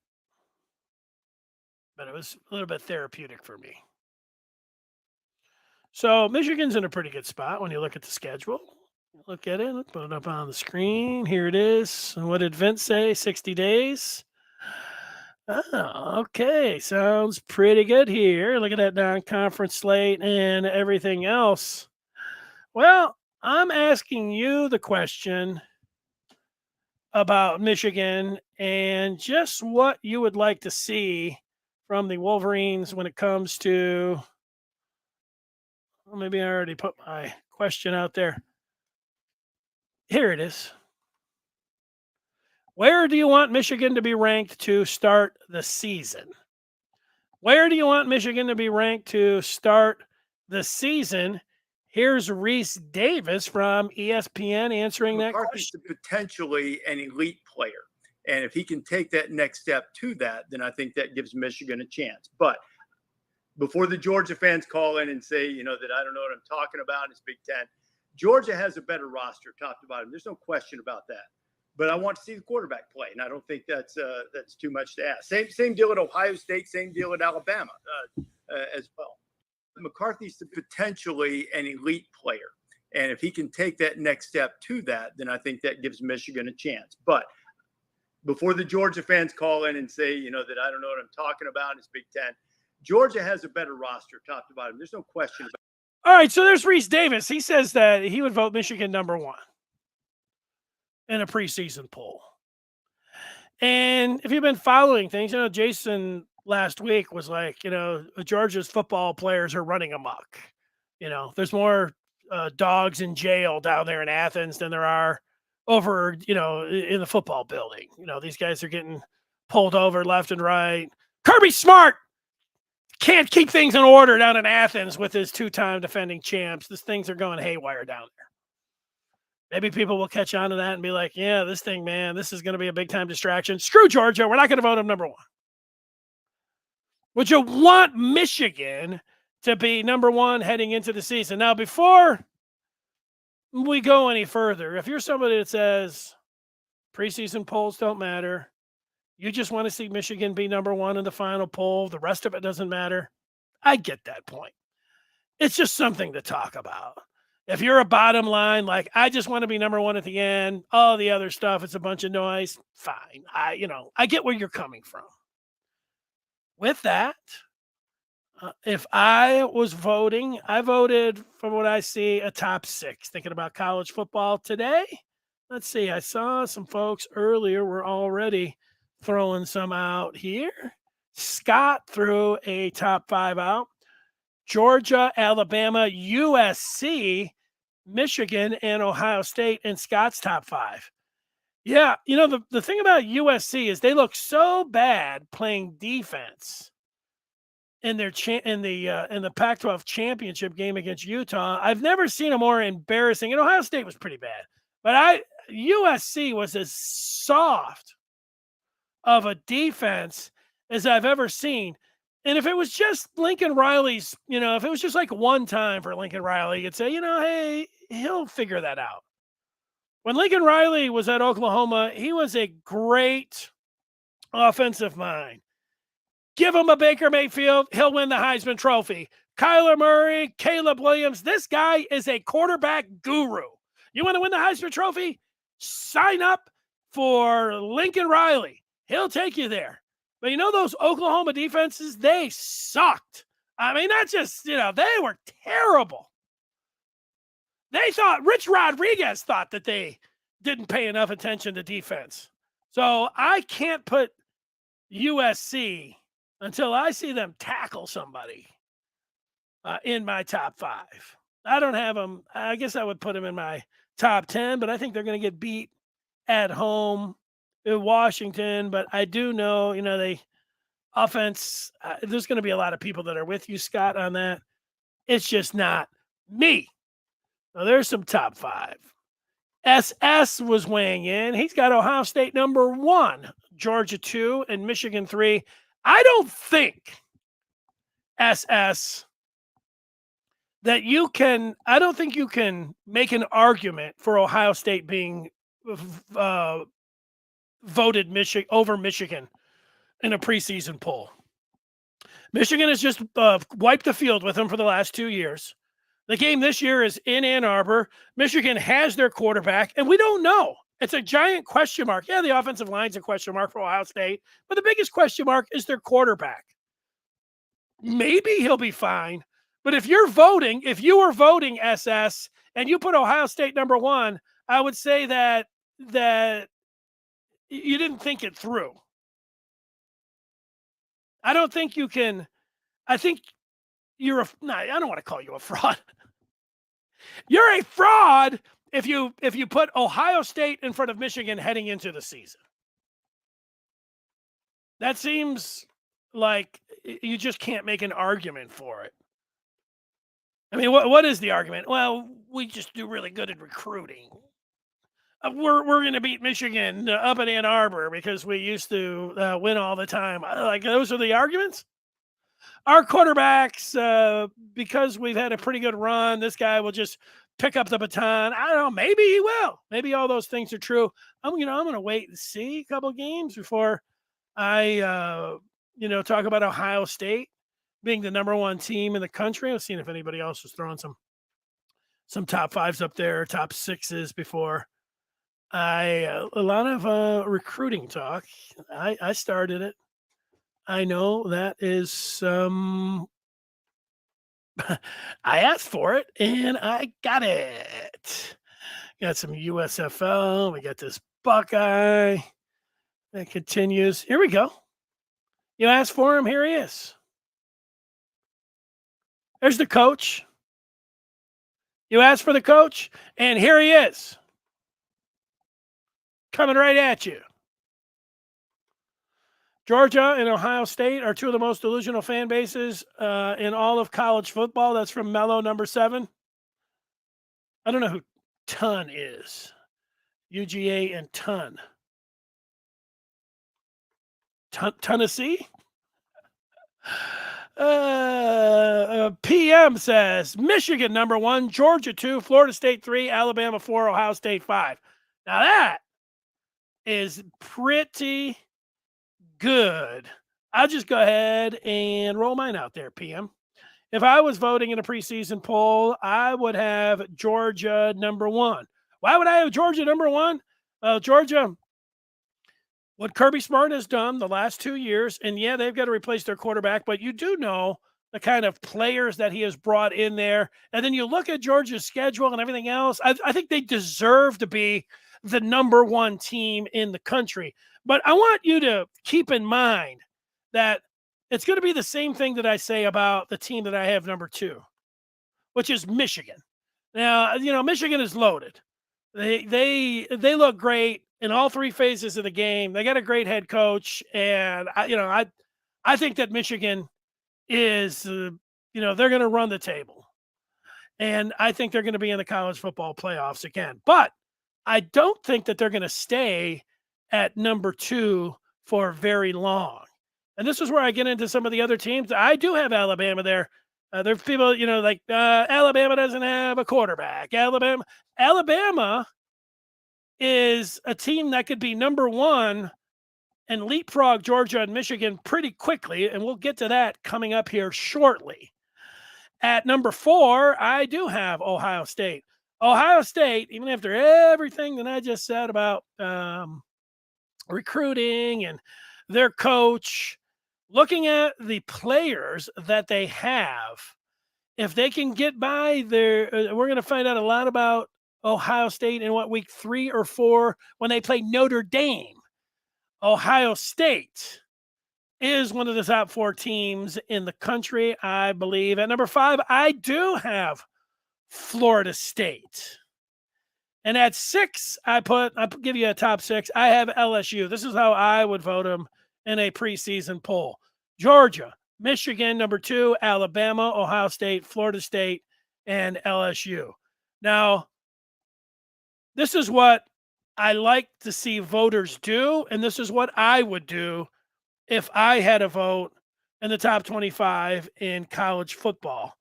But it was a little bit therapeutic for me. So Michigan's in a pretty good spot when you look at the schedule. Look at it. Put it up on the screen. Here it is. And what did Vince say? 60 days. Oh, okay. Sounds pretty good here. Look at that non-conference slate and everything else. Well, I'm asking you the question about Michigan and just what you would like to see from the Wolverines when it comes to, well, maybe I already put my question out there. Here it is. Where do you want Michigan to be ranked to start the season? Where do you want Michigan to be ranked to start the season. Here's Reece Davis from ESPN answering that McCarthy's question. potentially an elite player. And if he can take that next step to that, then I think that gives Michigan a chance. But before the Georgia fans call in and say, that I don't know what I'm talking about, it's Big Ten. Georgia has a better roster, top to bottom. There's no question about that. But I want to see the quarterback play, and I don't think that's too much to ask. Same deal at Ohio State, same deal at Alabama as well. McCarthy's potentially an elite player, and if he can take that next step to that, then I think that gives Michigan a chance. But before the Georgia fans call in and say, that I don't know what I'm talking about, it's Big Ten. Georgia has a better roster, top to bottom. There's no question about it. All right, so there's Reece Davis. He says that he would vote Michigan number 1 in a preseason poll. And if you've been following things, Jason last week was like, Georgia's football players are running amok. There's more dogs in jail down there in Athens than there are over, in the football building. These guys are getting pulled over left and right. Kirby Smart can't keep things in order down in Athens with his 2-time defending champs. These things are going haywire down there. Maybe people will catch on to that and be like, yeah, this thing, man, this is going to be a big-time distraction. Screw Georgia. We're not going to vote him number 1. Would you want Michigan to be number 1 heading into the season? Now, before we go any further, if you're somebody that says preseason polls don't matter, you just want to see Michigan be number 1 in the final poll, the rest of it doesn't matter, I get that point. It's just something to talk about. If you're a bottom line, like, I just want to be number 1 at the end, all the other stuff, it's a bunch of noise, fine. I get where you're coming from. With that, if I was voting, I voted, from what I see, a top 6. Thinking about college football today, let's see, I saw some folks earlier were already throwing some out here. Scott threw a top 5 out. Georgia, Alabama, USC, Michigan, and Ohio State in Scott's top 5. Yeah, the thing about USC is they look so bad playing defense in their in the Pac-12 championship game against Utah. I've never seen a more embarrassing. And Ohio State was pretty bad, but USC was as soft of a defense as I've ever seen. And if it was just Lincoln Riley's, if it was just like one time for Lincoln Riley, you'd say, hey, he'll figure that out. When Lincoln Riley was at Oklahoma, he was a great offensive mind. Give him a Baker Mayfield, he'll win the Heisman Trophy. Kyler Murray, Caleb Williams, this guy is a quarterback guru. You want to win the Heisman Trophy? Sign up for Lincoln Riley. He'll take you there. But those Oklahoma defenses, they sucked. I mean, not just, they were terrible. They thought, Rich Rodriguez thought that they didn't pay enough attention to defense. So I can't put USC until I see them tackle somebody in my top 5. I don't have them. I guess I would put them in my top 10, but I think they're going to get beat at home in Washington. But I do know, they offense, there's going to be a lot of people that are with you, Scott, on that. It's just not me. Now, there's some top 5. SS was weighing in. He's got Ohio State number 1, Georgia 2, and Michigan 3. I don't think, SS, that I don't think you can make an argument for Ohio State being voted over Michigan in a preseason poll. Michigan has just wiped the field with them for the last 2 years. The game this year is in Ann Arbor. Michigan has their quarterback, and we don't know. It's a giant question mark. Yeah, the offensive line's a question mark for Ohio State, but the biggest question mark is their quarterback. Maybe he'll be fine, but if you were voting SS and you put Ohio State number 1, I would say that you didn't think it through. I don't think you can. I think I don't want to call you a fraud. You're a fraud if you put Ohio State in front of Michigan heading into the season. That seems like you just can't make an argument for it. I mean, what is the argument? Well, we just do really good at recruiting. We're going to beat Michigan up in Ann Arbor because we used to win all the time. Like those are the arguments. Our quarterbacks, because we've had a pretty good run, this guy will just pick up the baton. I don't know. Maybe he will. Maybe all those things are true. I'm going to wait and see a couple games before I, talk about Ohio State being the number one team in the country. I'm seeing if anybody else is throwing some top fives up there, top sixes before a lot of recruiting talk. I started it. I know that is I asked for it and I got it. Got some USFL. We got this Buckeye that continues. Here we go. You asked for him. Here he is. There's the coach. You asked for the coach, and here he is. Coming right at you. Georgia and Ohio State are two of the most delusional fan bases in all of college football. That's from Mello, number 7. I don't know who Ton is. UGA and Ton. Tennessee? PM says Michigan number 1, Georgia 2, Florida State 3, Alabama 4, Ohio State 5. Now that is pretty good. I'll just go ahead and roll mine out there, PM. If I was voting in a preseason poll, I would have Georgia number 1. Why would I have Georgia number 1? Georgia, what Kirby Smart has done the last 2 years, and yeah, they've got to replace their quarterback, but you do know the kind of players that he has brought in there. And then you look at Georgia's schedule and everything else. I think they deserve to be the number 1 team in the country. But I want you to keep in mind that it's going to be the same thing that I say about the team that I have number 2, which is Michigan. Now, Michigan is loaded. They look great in all 3 phases of the game. They got a great head coach, and I think that Michigan is they're going to run the table, and I think they're going to be in the college football playoffs again. But I don't think that they're going to stay at number 2 for very long. And this is where I get into some of the other teams. I do have Alabama there. There are people, Alabama doesn't have a quarterback. Alabama is a team that could be number 1 and leapfrog Georgia and Michigan pretty quickly, and we'll get to that coming up here shortly. At number 4, I do have Ohio State. Ohio State, even after everything that I just said about recruiting and their coach, looking at the players that they have, if they can get by their, we're going to find out a lot about Ohio State in week 3 or 4 when they play Notre Dame. Ohio State is one of the top 4 teams in the country, I believe. At number 5, I do have Florida State. And at 6, I'll give you a top 6. I have LSU. This is how I would vote them in a preseason poll. Georgia, Michigan, number 2, Alabama, Ohio State, Florida State, and LSU. Now, this is what I like to see voters do, and this is what I would do if I had a vote in the top 25 in college football.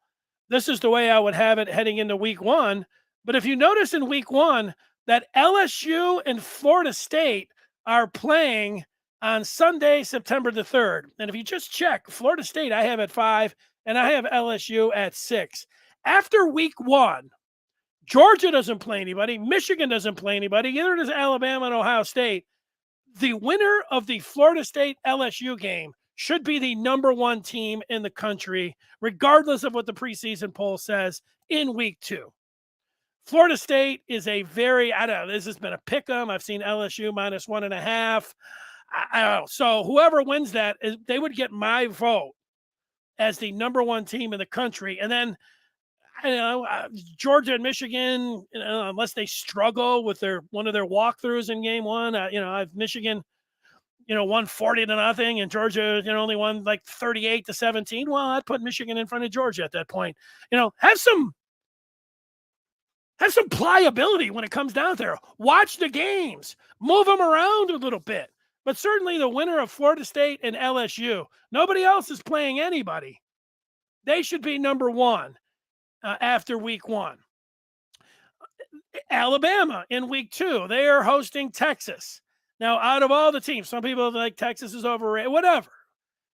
This is the way I would have it heading into week 1. But if you notice in week 1 that LSU and Florida State are playing on Sunday, September the 3rd. And if you just check, Florida State I have at 5, and I have LSU at 6. After week 1, Georgia doesn't play anybody. Michigan doesn't play anybody. Neither does Alabama and Ohio State. The winner of the Florida State LSU game should be the number 1 team in the country, regardless of what the preseason poll says in week 2. Florida State is a very, I don't know, this has been a pick 'em. I've seen LSU minus 1.5. I don't know. So whoever wins that, they would get my vote as the number 1 team in the country. And then, Georgia and Michigan, unless they struggle with one of their walkthroughs in game 1, I've Michigan won 40-0, and Georgia, only won like 38-17. Well, I'd put Michigan in front of Georgia at that point. Have some pliability when it comes down there. Watch the games, move them around a little bit. But certainly the winner of Florida State and LSU, nobody else is playing anybody. They should be number one after week 1. Alabama in week 2, they are hosting Texas. Now, out of all the teams, some people like Texas is overrated, whatever.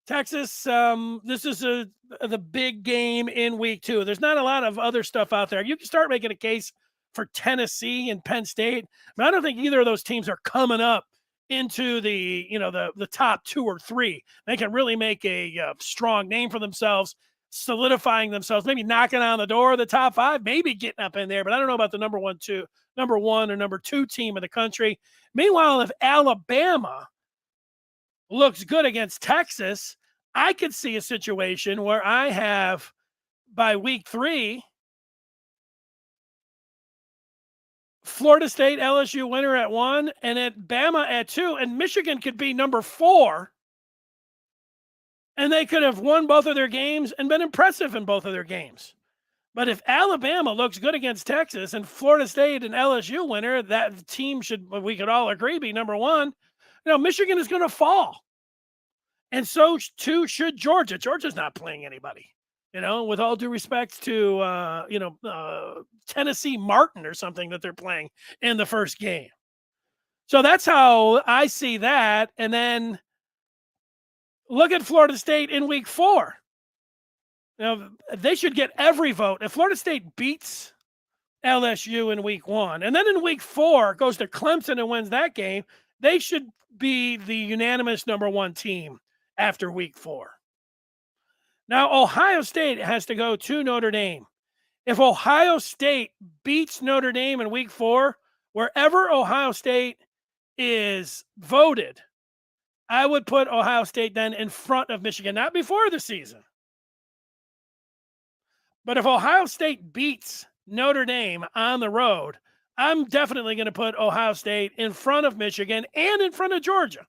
Texas, this is the big game in week 2. There's not a lot of other stuff out there. You can start making a case for Tennessee and Penn State, but I don't think either of those teams are coming up into the top 2 or 3. They can really make a strong name for themselves, solidifying themselves, maybe knocking on the door of the top 5, maybe getting up in there, but I don't know about the number 1 or number 2 team in the country. Meanwhile, if Alabama looks good against Texas, I could see a situation where I have, by week 3, Florida State, LSU winner at 1, and at Bama at 2, and Michigan could be number 4, and they could have won both of their games and been impressive in both of their games. But if Alabama looks good against Texas and Florida State and LSU winner, that team should, we could all agree, be number 1. Michigan is going to fall. And so too should Georgia. Georgia's not playing anybody, with all due respect to, Tennessee Martin or something that they're playing in the first game. So that's how I see that. And then look at Florida State in week 4. They should get every vote. If Florida State beats LSU in week 1, and then in week 4 goes to Clemson and wins that game, they should be the unanimous number 1 team after week 4. Now, Ohio State has to go to Notre Dame. If Ohio State beats Notre Dame in week 4, wherever Ohio State is voted, I would put Ohio State then in front of Michigan, not before the season. But if Ohio State beats Notre Dame on the road, I'm definitely going to put Ohio State in front of Michigan and in front of Georgia.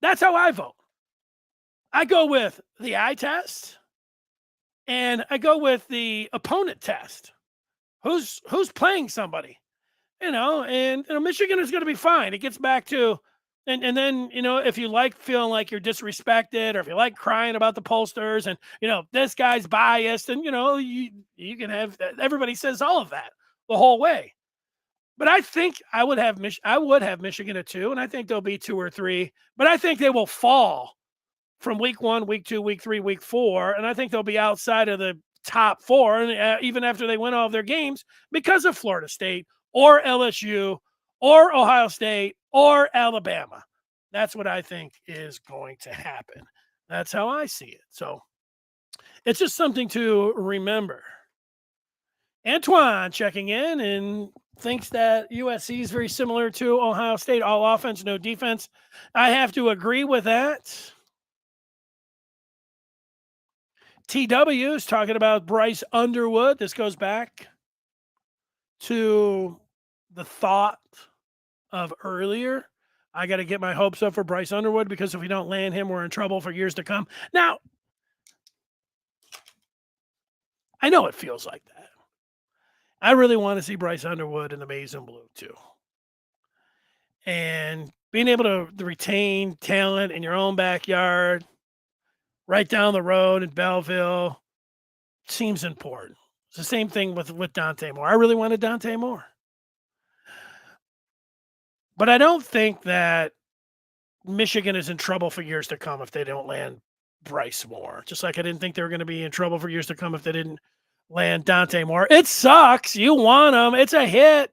That's how I vote. I go with the eye test, and I go with the opponent test. Who's playing somebody, and Michigan is going to be fine. It gets back to, and then, if you like feeling like you're disrespected, or if you like crying about the pollsters and, this guy's biased, and, you can have, everybody says all of that the whole way. But I think I would have Michigan at 2, and I think they'll be 2 or 3, but I think they will fall from week 1, week 2, week 3, week 4, and I think they'll be outside of the top 4, and even after they win all of their games, because of Florida State or LSU or Ohio State or Alabama. That's what I think is going to happen. That's how I see it. So it's just something to remember. Antoine checking in and thinks that USC is very similar to Ohio State, all offense, no defense. I have to agree with that. TW is talking about Bryce Underwood. This goes back to the thought of earlier. I got to get my hopes up for Bryce Underwood, because if we don't land him, we're in trouble for years to come. Now, I know it feels like that. I really want to see Bryce Underwood in the maize and blue too. And being able to retain talent in your own backyard, right down the road in Belleville, seems important. It's the same thing with Dante Moore. I really wanted Dante Moore. But I don't think that Michigan is in trouble for years to come if they don't land Bryce Moore. Just like I didn't think they were going to be in trouble for years to come if they didn't land Dante Moore. It sucks. You want him. It's a hit.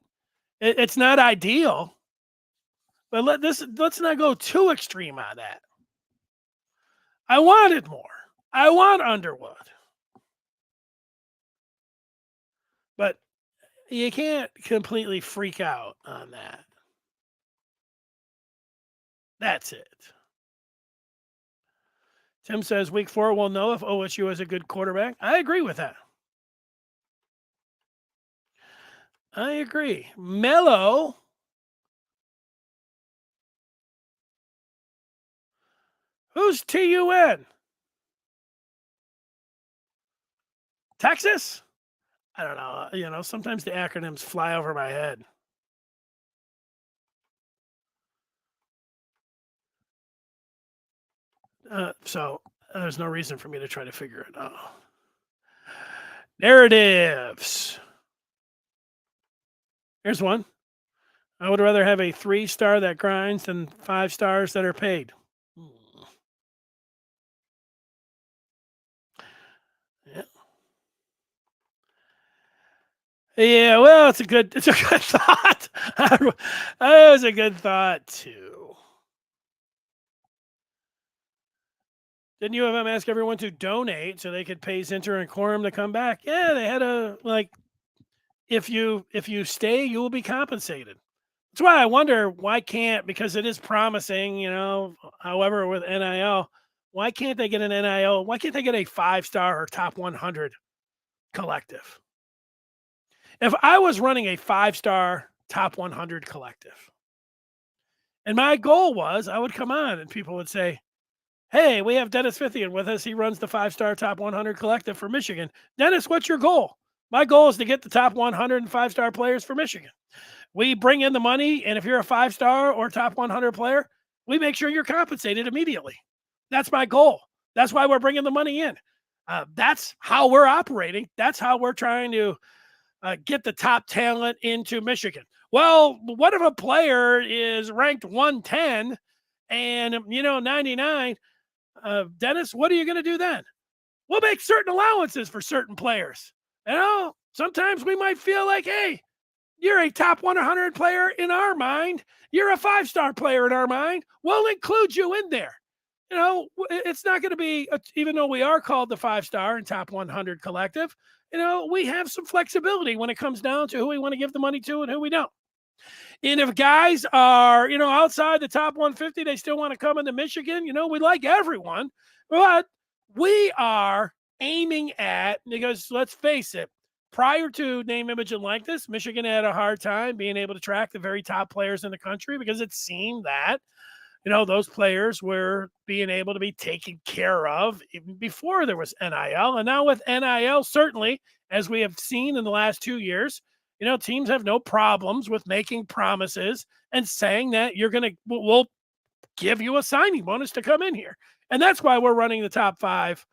It's not ideal. But let's not go too extreme on that. I wanted more. I want Underwood. But you can't completely freak out on that. That's it. Tim says week 4 we'll know if OSU has a good quarterback. I agree with that. I agree. Mello Who's TUN? Texas? I don't know. Sometimes the acronyms fly over my head. So there's no reason for me to try to figure it out. Narratives. Here's one. I would rather have a 3-star that grinds than 5 stars that are paid. Yeah. Yeah, well, it's a good thought. That was a good thought too. Didn't U of M ask everyone to donate so they could pay Zinter and Quorum to come back? Yeah, they had a if you stay, you will be compensated. That's why I wonder why can't, because it is promising, however, with NIL, why can't they get an NIL? Why can't they get a 5-star or top 100 collective? If I was running a 5-star top 100 collective, and my goal was I would come on and people would say, hey, we have Dennis Fithian with us. He runs the 5-star top 100 collective for Michigan. Dennis, what's your goal? My goal is to get the top 100 and 5-star players for Michigan. We bring in the money, and if you're a 5-star or top 100 player, we make sure you're compensated immediately. That's my goal. That's why we're bringing the money in. That's how we're operating. That's how we're trying to get the top talent into Michigan. Well, what if a player is ranked 110 and 99? Dennis, what are you going to do then? We'll make certain allowances for certain players. Sometimes we might feel like, hey, you're a top 100 player in our mind. You're a 5-star player in our mind. We'll include you in there. It's not going to be, even though we are called the 5-star and top 100 collective, we have some flexibility when it comes down to who we want to give the money to and who we don't. And if guys are, outside the top 150, they still want to come into Michigan, we like everyone, but we are aiming at, because let's face it, prior to name, image, and likeness, Michigan had a hard time being able to track the very top players in the country because it seemed that, those players were being able to be taken care of even before there was NIL. And now with NIL, certainly, as we have seen in the last 2 years, teams have no problems with making promises and saying that we'll give you a signing bonus to come in here. And that's why we're running the top 5,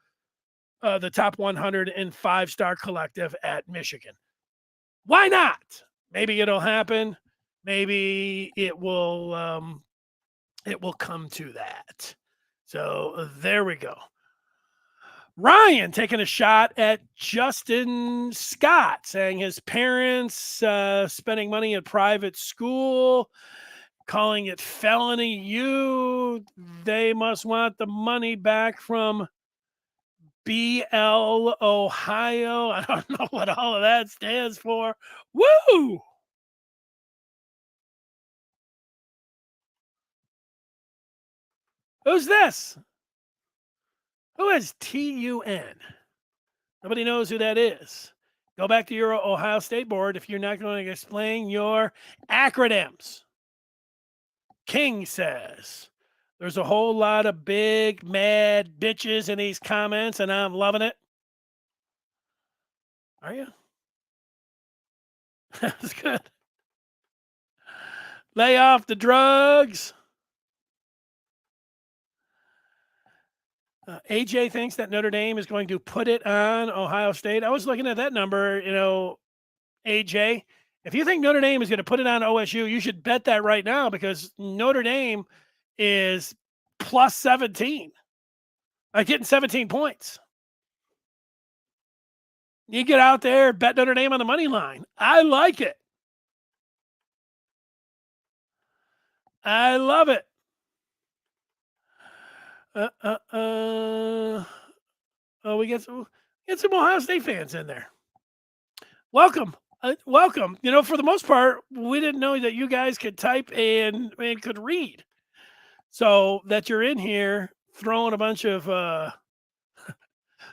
the top 105-star collective at Michigan. Why not? Maybe it'll happen. Maybe it will come to that. So there we go. Ryan taking a shot at Justin Scott, saying his parents spending money at private school, calling it felony U. They must want the money back from BL Ohio. I don't know what all of that stands for. Woo! Who's this? Who is TUN? Nobody knows who that is. Go back to your Ohio State board if you're not going to explain your acronyms. King says, there's a whole lot of big, mad bitches in these comments, and I'm loving it. Are you? That's good. Lay off the drugs. AJ thinks that Notre Dame is going to put it on Ohio State. I was looking at that number, AJ. If you think Notre Dame is going to put it on OSU, you should bet that right now because Notre Dame is plus 17. Getting 17 points. You get out there, bet Notre Dame on the money line. I like it. I love it. We get some Ohio State fans in there. Welcome. Welcome. For the most part, we didn't know that you guys could type and could read. So that you're in here throwing a bunch of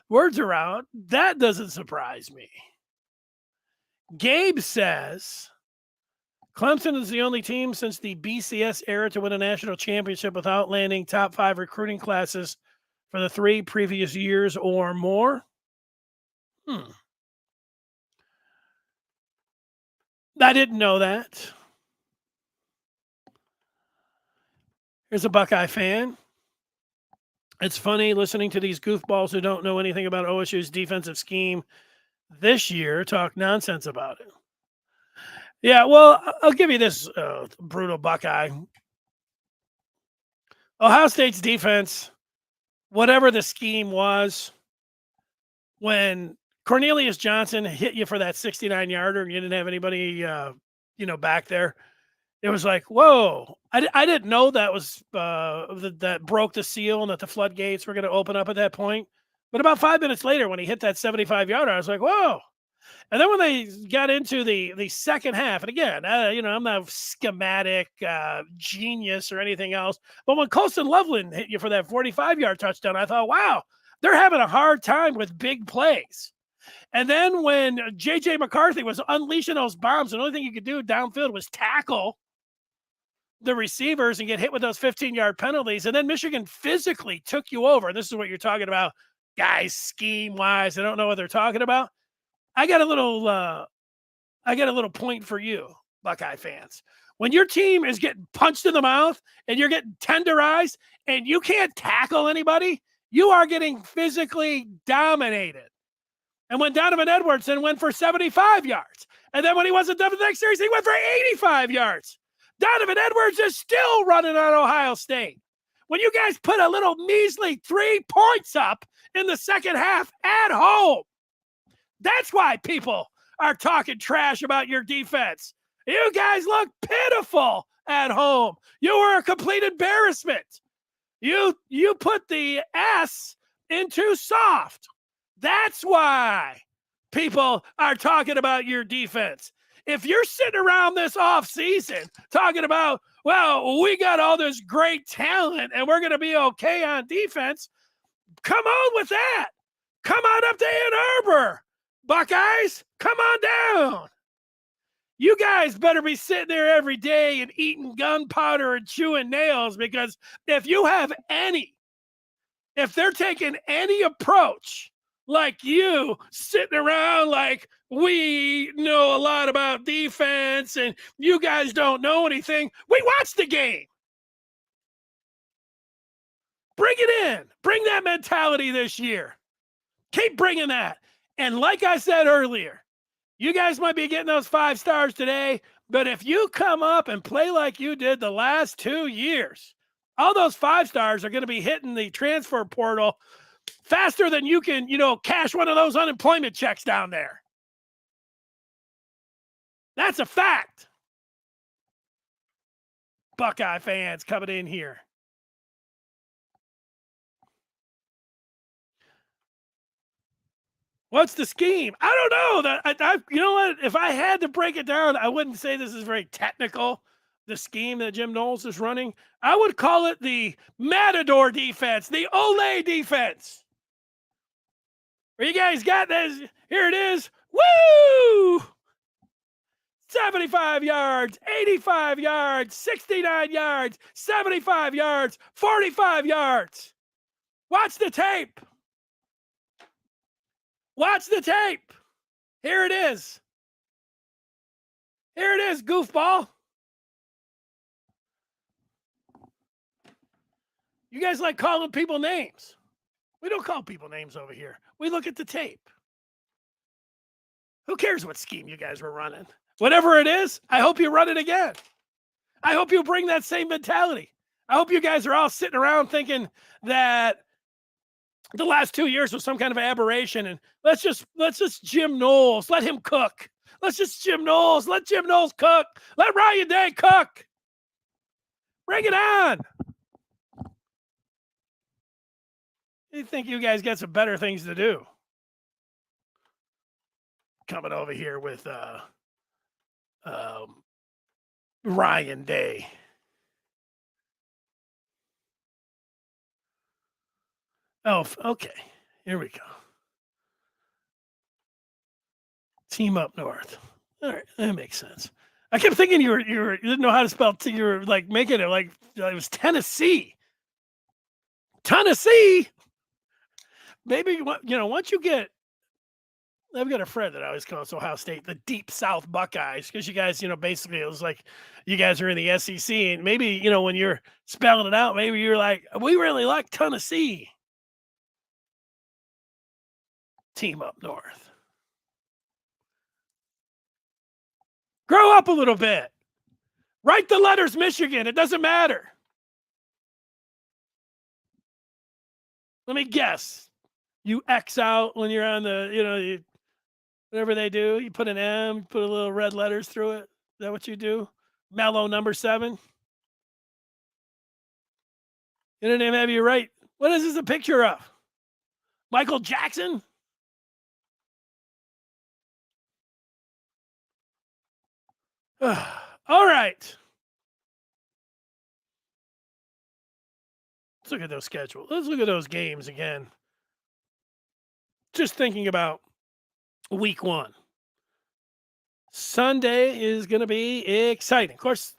words around, that doesn't surprise me. Gabe says, Clemson is the only team since the BCS era to win a national championship without landing top 5 recruiting classes for the 3 previous years or more. I didn't know that. Here's a Buckeye fan. It's funny listening to these goofballs who don't know anything about OSU's defensive scheme this year talk nonsense about it. Yeah, well, I'll give you this, brutal Buckeye. Ohio State's defense, whatever the scheme was, when Cornelius Johnson hit you for that 69-yarder and you didn't have anybody, back there, it was like, whoa. I didn't know that was that broke the seal and that the floodgates were going to open up at that point. But about 5 minutes later, when he hit that 75-yarder, I was like, whoa. And then when they got into the second half, and again, I'm not a schematic genius or anything else, but when Colston Loveland hit you for that 45-yard touchdown, I thought, wow, they're having a hard time with big plays. And then when J.J. McCarthy was unleashing those bombs, the only thing you could do downfield was tackle the receivers and get hit with those 15-yard penalties. And then Michigan physically took you over. And this is what you're talking about, guys, scheme-wise. I don't know what they're talking about. I got a little point for you, Buckeye fans. When your team is getting punched in the mouth and you're getting tenderized and you can't tackle anybody, you are getting physically dominated. And when Donovan Edwardson went for 75 yards, and then when he wasn't done for the next series, he went for 85 yards. Donovan Edwards is still running on Ohio State. When you guys put a little measly 3 points up in the second half at home, that's why people are talking trash about your defense. You guys look pitiful at home. You were a complete embarrassment. You put the S into soft. That's why people are talking about your defense. If you're sitting around this offseason talking about, well, we got all this great talent and we're going to be okay on defense, come on with that. Come on up to Ann Arbor. Buckeyes, come on down. You guys better be sitting there every day and eating gunpowder and chewing nails, because if they're taking any approach like you, sitting around like we know a lot about defense and you guys don't know anything, we watched the game. Bring it in. Bring that mentality this year. Keep bringing that. And like I said earlier, you guys might be getting those 5 stars today, but if you come up and play like you did the last 2 years, all those 5 stars are going to be hitting the transfer portal faster than you can, cash one of those unemployment checks down there. That's a fact. Buckeye fans coming in here. What's the scheme? I don't know. You know what? If I had to break it down, I wouldn't say this is very technical, the scheme that Jim Knowles is running. I would call it the Matador defense, the Ole defense. Where you guys got this? Here it is. Woo! 75 yards, 85 yards, 69 yards, 75 yards, 45 yards. Watch the tape. Watch the tape. Here it is. Here it is, goofball. You guys like calling people names. We don't call people names over here. We look at the tape. Who cares what scheme you guys were running? Whatever it is, I hope you run it again. I hope you bring that same mentality. I hope you guys are all sitting around thinking that the last 2 years was some kind of aberration, and let's just Jim Knowles, let him cook. Let's just Jim Knowles, let Jim Knowles cook. Let Ryan Day cook. Bring it on. You think you guys got some better things to do? Coming over here with Ryan Day. Oh, okay. Here we go. Team up north. All right, that makes sense. I kept thinking you didn't know how to spell you were like making it like it was Tennessee. Tennessee. Maybe once you get I've got a friend that always calls Ohio State the Deep South Buckeyes because you guys, basically it was like you guys are in the SEC, and maybe when you're spelling it out, maybe you're like, we really like Tennessee. Team up north. Grow up a little bit. Write the letters Michigan. It doesn't matter. Let me guess. You X out when you're on the, whatever they do. You put an M, put a little red letters through it. Is that what you do? Mellow number 7. You didn't even have you right. What is this a picture of? Michael Jackson? All right. Let's look at those schedules. Let's look at those games again. Just thinking about week 1. Sunday is going to be exciting. Of course,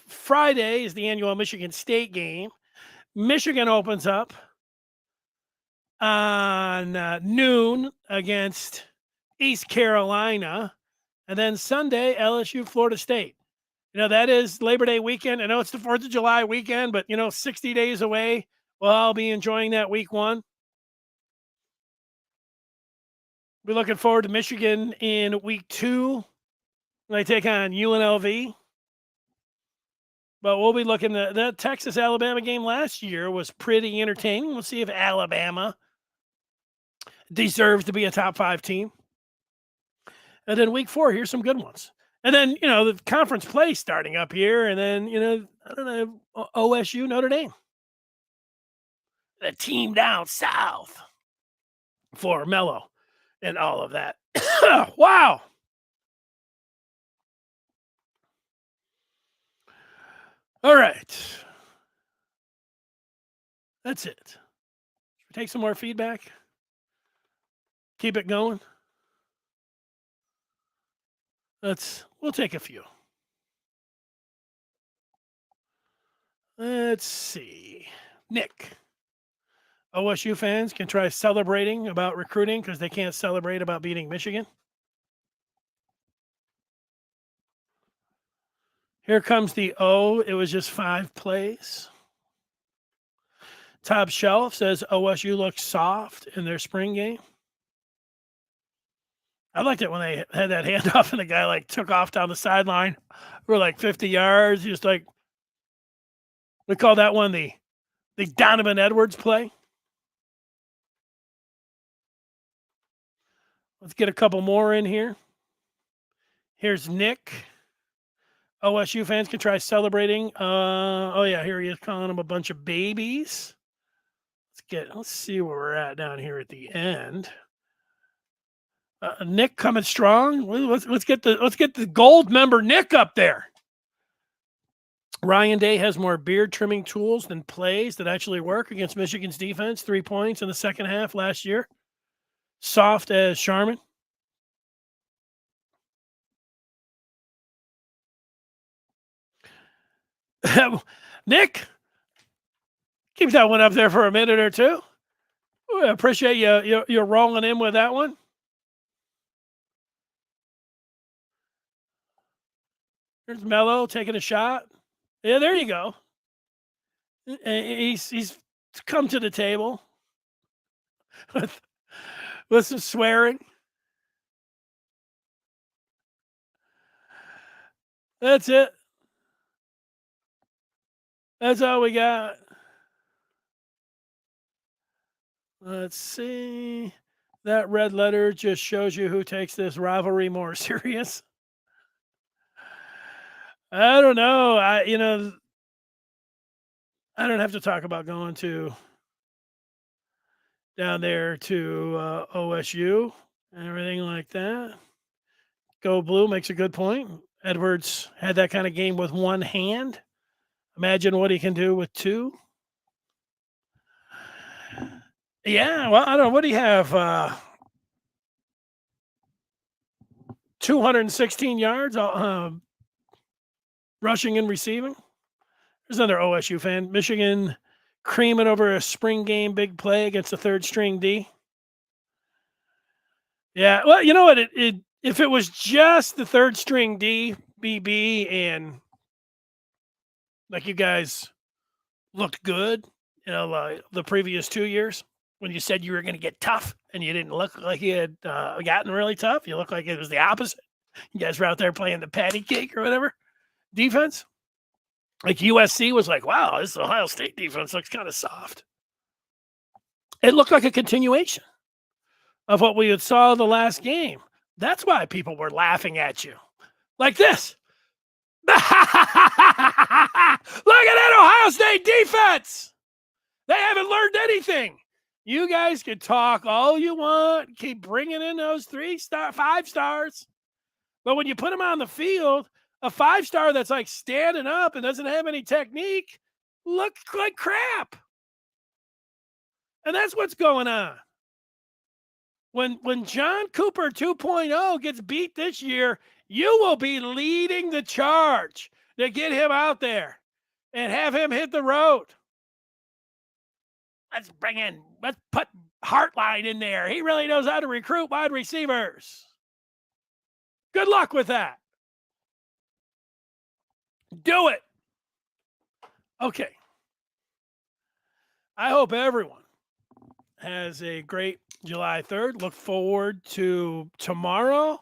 Friday is the annual Michigan State game. Michigan opens up on noon against East Carolina. And then Sunday, LSU, Florida State. That is Labor Day weekend. I know it's the 4th of July weekend, but, 60 days away. Well, I'll be enjoying that week 1. We're looking forward to Michigan in week 2 when they take on UNLV. But we'll be looking at that Texas-Alabama game last year was pretty entertaining. We'll see if Alabama deserves to be a top 5 team. And then week 4, here's some good ones. And then, the conference play starting up here. And then, I don't know, OSU, Notre Dame. The team down south for Mello and all of that. Wow. All right. That's it. Take some more feedback. Keep it going. We'll take a few. Let's see. Nick. OSU fans can try celebrating about recruiting because they can't celebrate about beating Michigan. Here comes the O. It was just 5 plays. Top Shelf says OSU looks soft in their spring game. I liked it when they had that handoff and the guy took off down the sideline for 50 yards. He was we call that one the Donovan Edwards play. Let's get a couple more in here. Here's Nick. OSU fans can try celebrating. Here he is calling them a bunch of babies. Let's see where we're at down here at the end. Nick coming strong. Let's get the gold member Nick up there. Ryan Day has more beard trimming tools than plays that actually work against Michigan's defense. 3 points in the second half last year. Soft as Charmin. Nick, keep that one up there for a minute or two. I appreciate you're rolling in with that one. There's Mello taking a shot. Yeah, there you go. He's come to the table with some swearing. That's it. That's all we got. Let's see. That red letter just shows you who takes this rivalry more serious. I don't know. I don't have to talk about going down there to OSU and everything like that. Go Blue makes a good point. Edwards had that kind of game with one hand. Imagine what he can do with 2. Yeah, well, I don't know. What do you have? 216 yards, rushing and receiving. There's another OSU fan. Michigan creaming over a spring game big play against the third string D. Yeah, well, you know what? If it was just the third string D, BB, and like you guys looked good, the previous 2 years when you said you were going to get tough and you didn't look like you had gotten really tough. You looked like it was the opposite. You guys were out there playing the patty cake or whatever defense. Like USC was like, wow, this Ohio State defense looks kind of soft. It looked like a continuation of what we had saw the last game. That's why people were laughing at you. Like this. Look at that Ohio State defense. They haven't learned anything. You guys can talk all you want, keep bringing in those 5 stars. But when you put them on the field, a 5-star that's like standing up and doesn't have any technique looks like crap. And that's what's going on. When John Cooper 2.0 gets beat this year, you will be leading the charge to get him out there and have him hit the road. Let's put Hartline in there. He really knows how to recruit wide receivers. Good luck with that. Do it. Okay. I hope everyone has a great July 3rd. Look forward to tomorrow.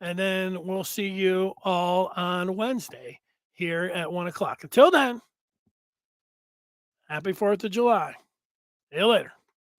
And then we'll see you all on Wednesday here at 1 o'clock. Until then, happy 4th of July. See you later.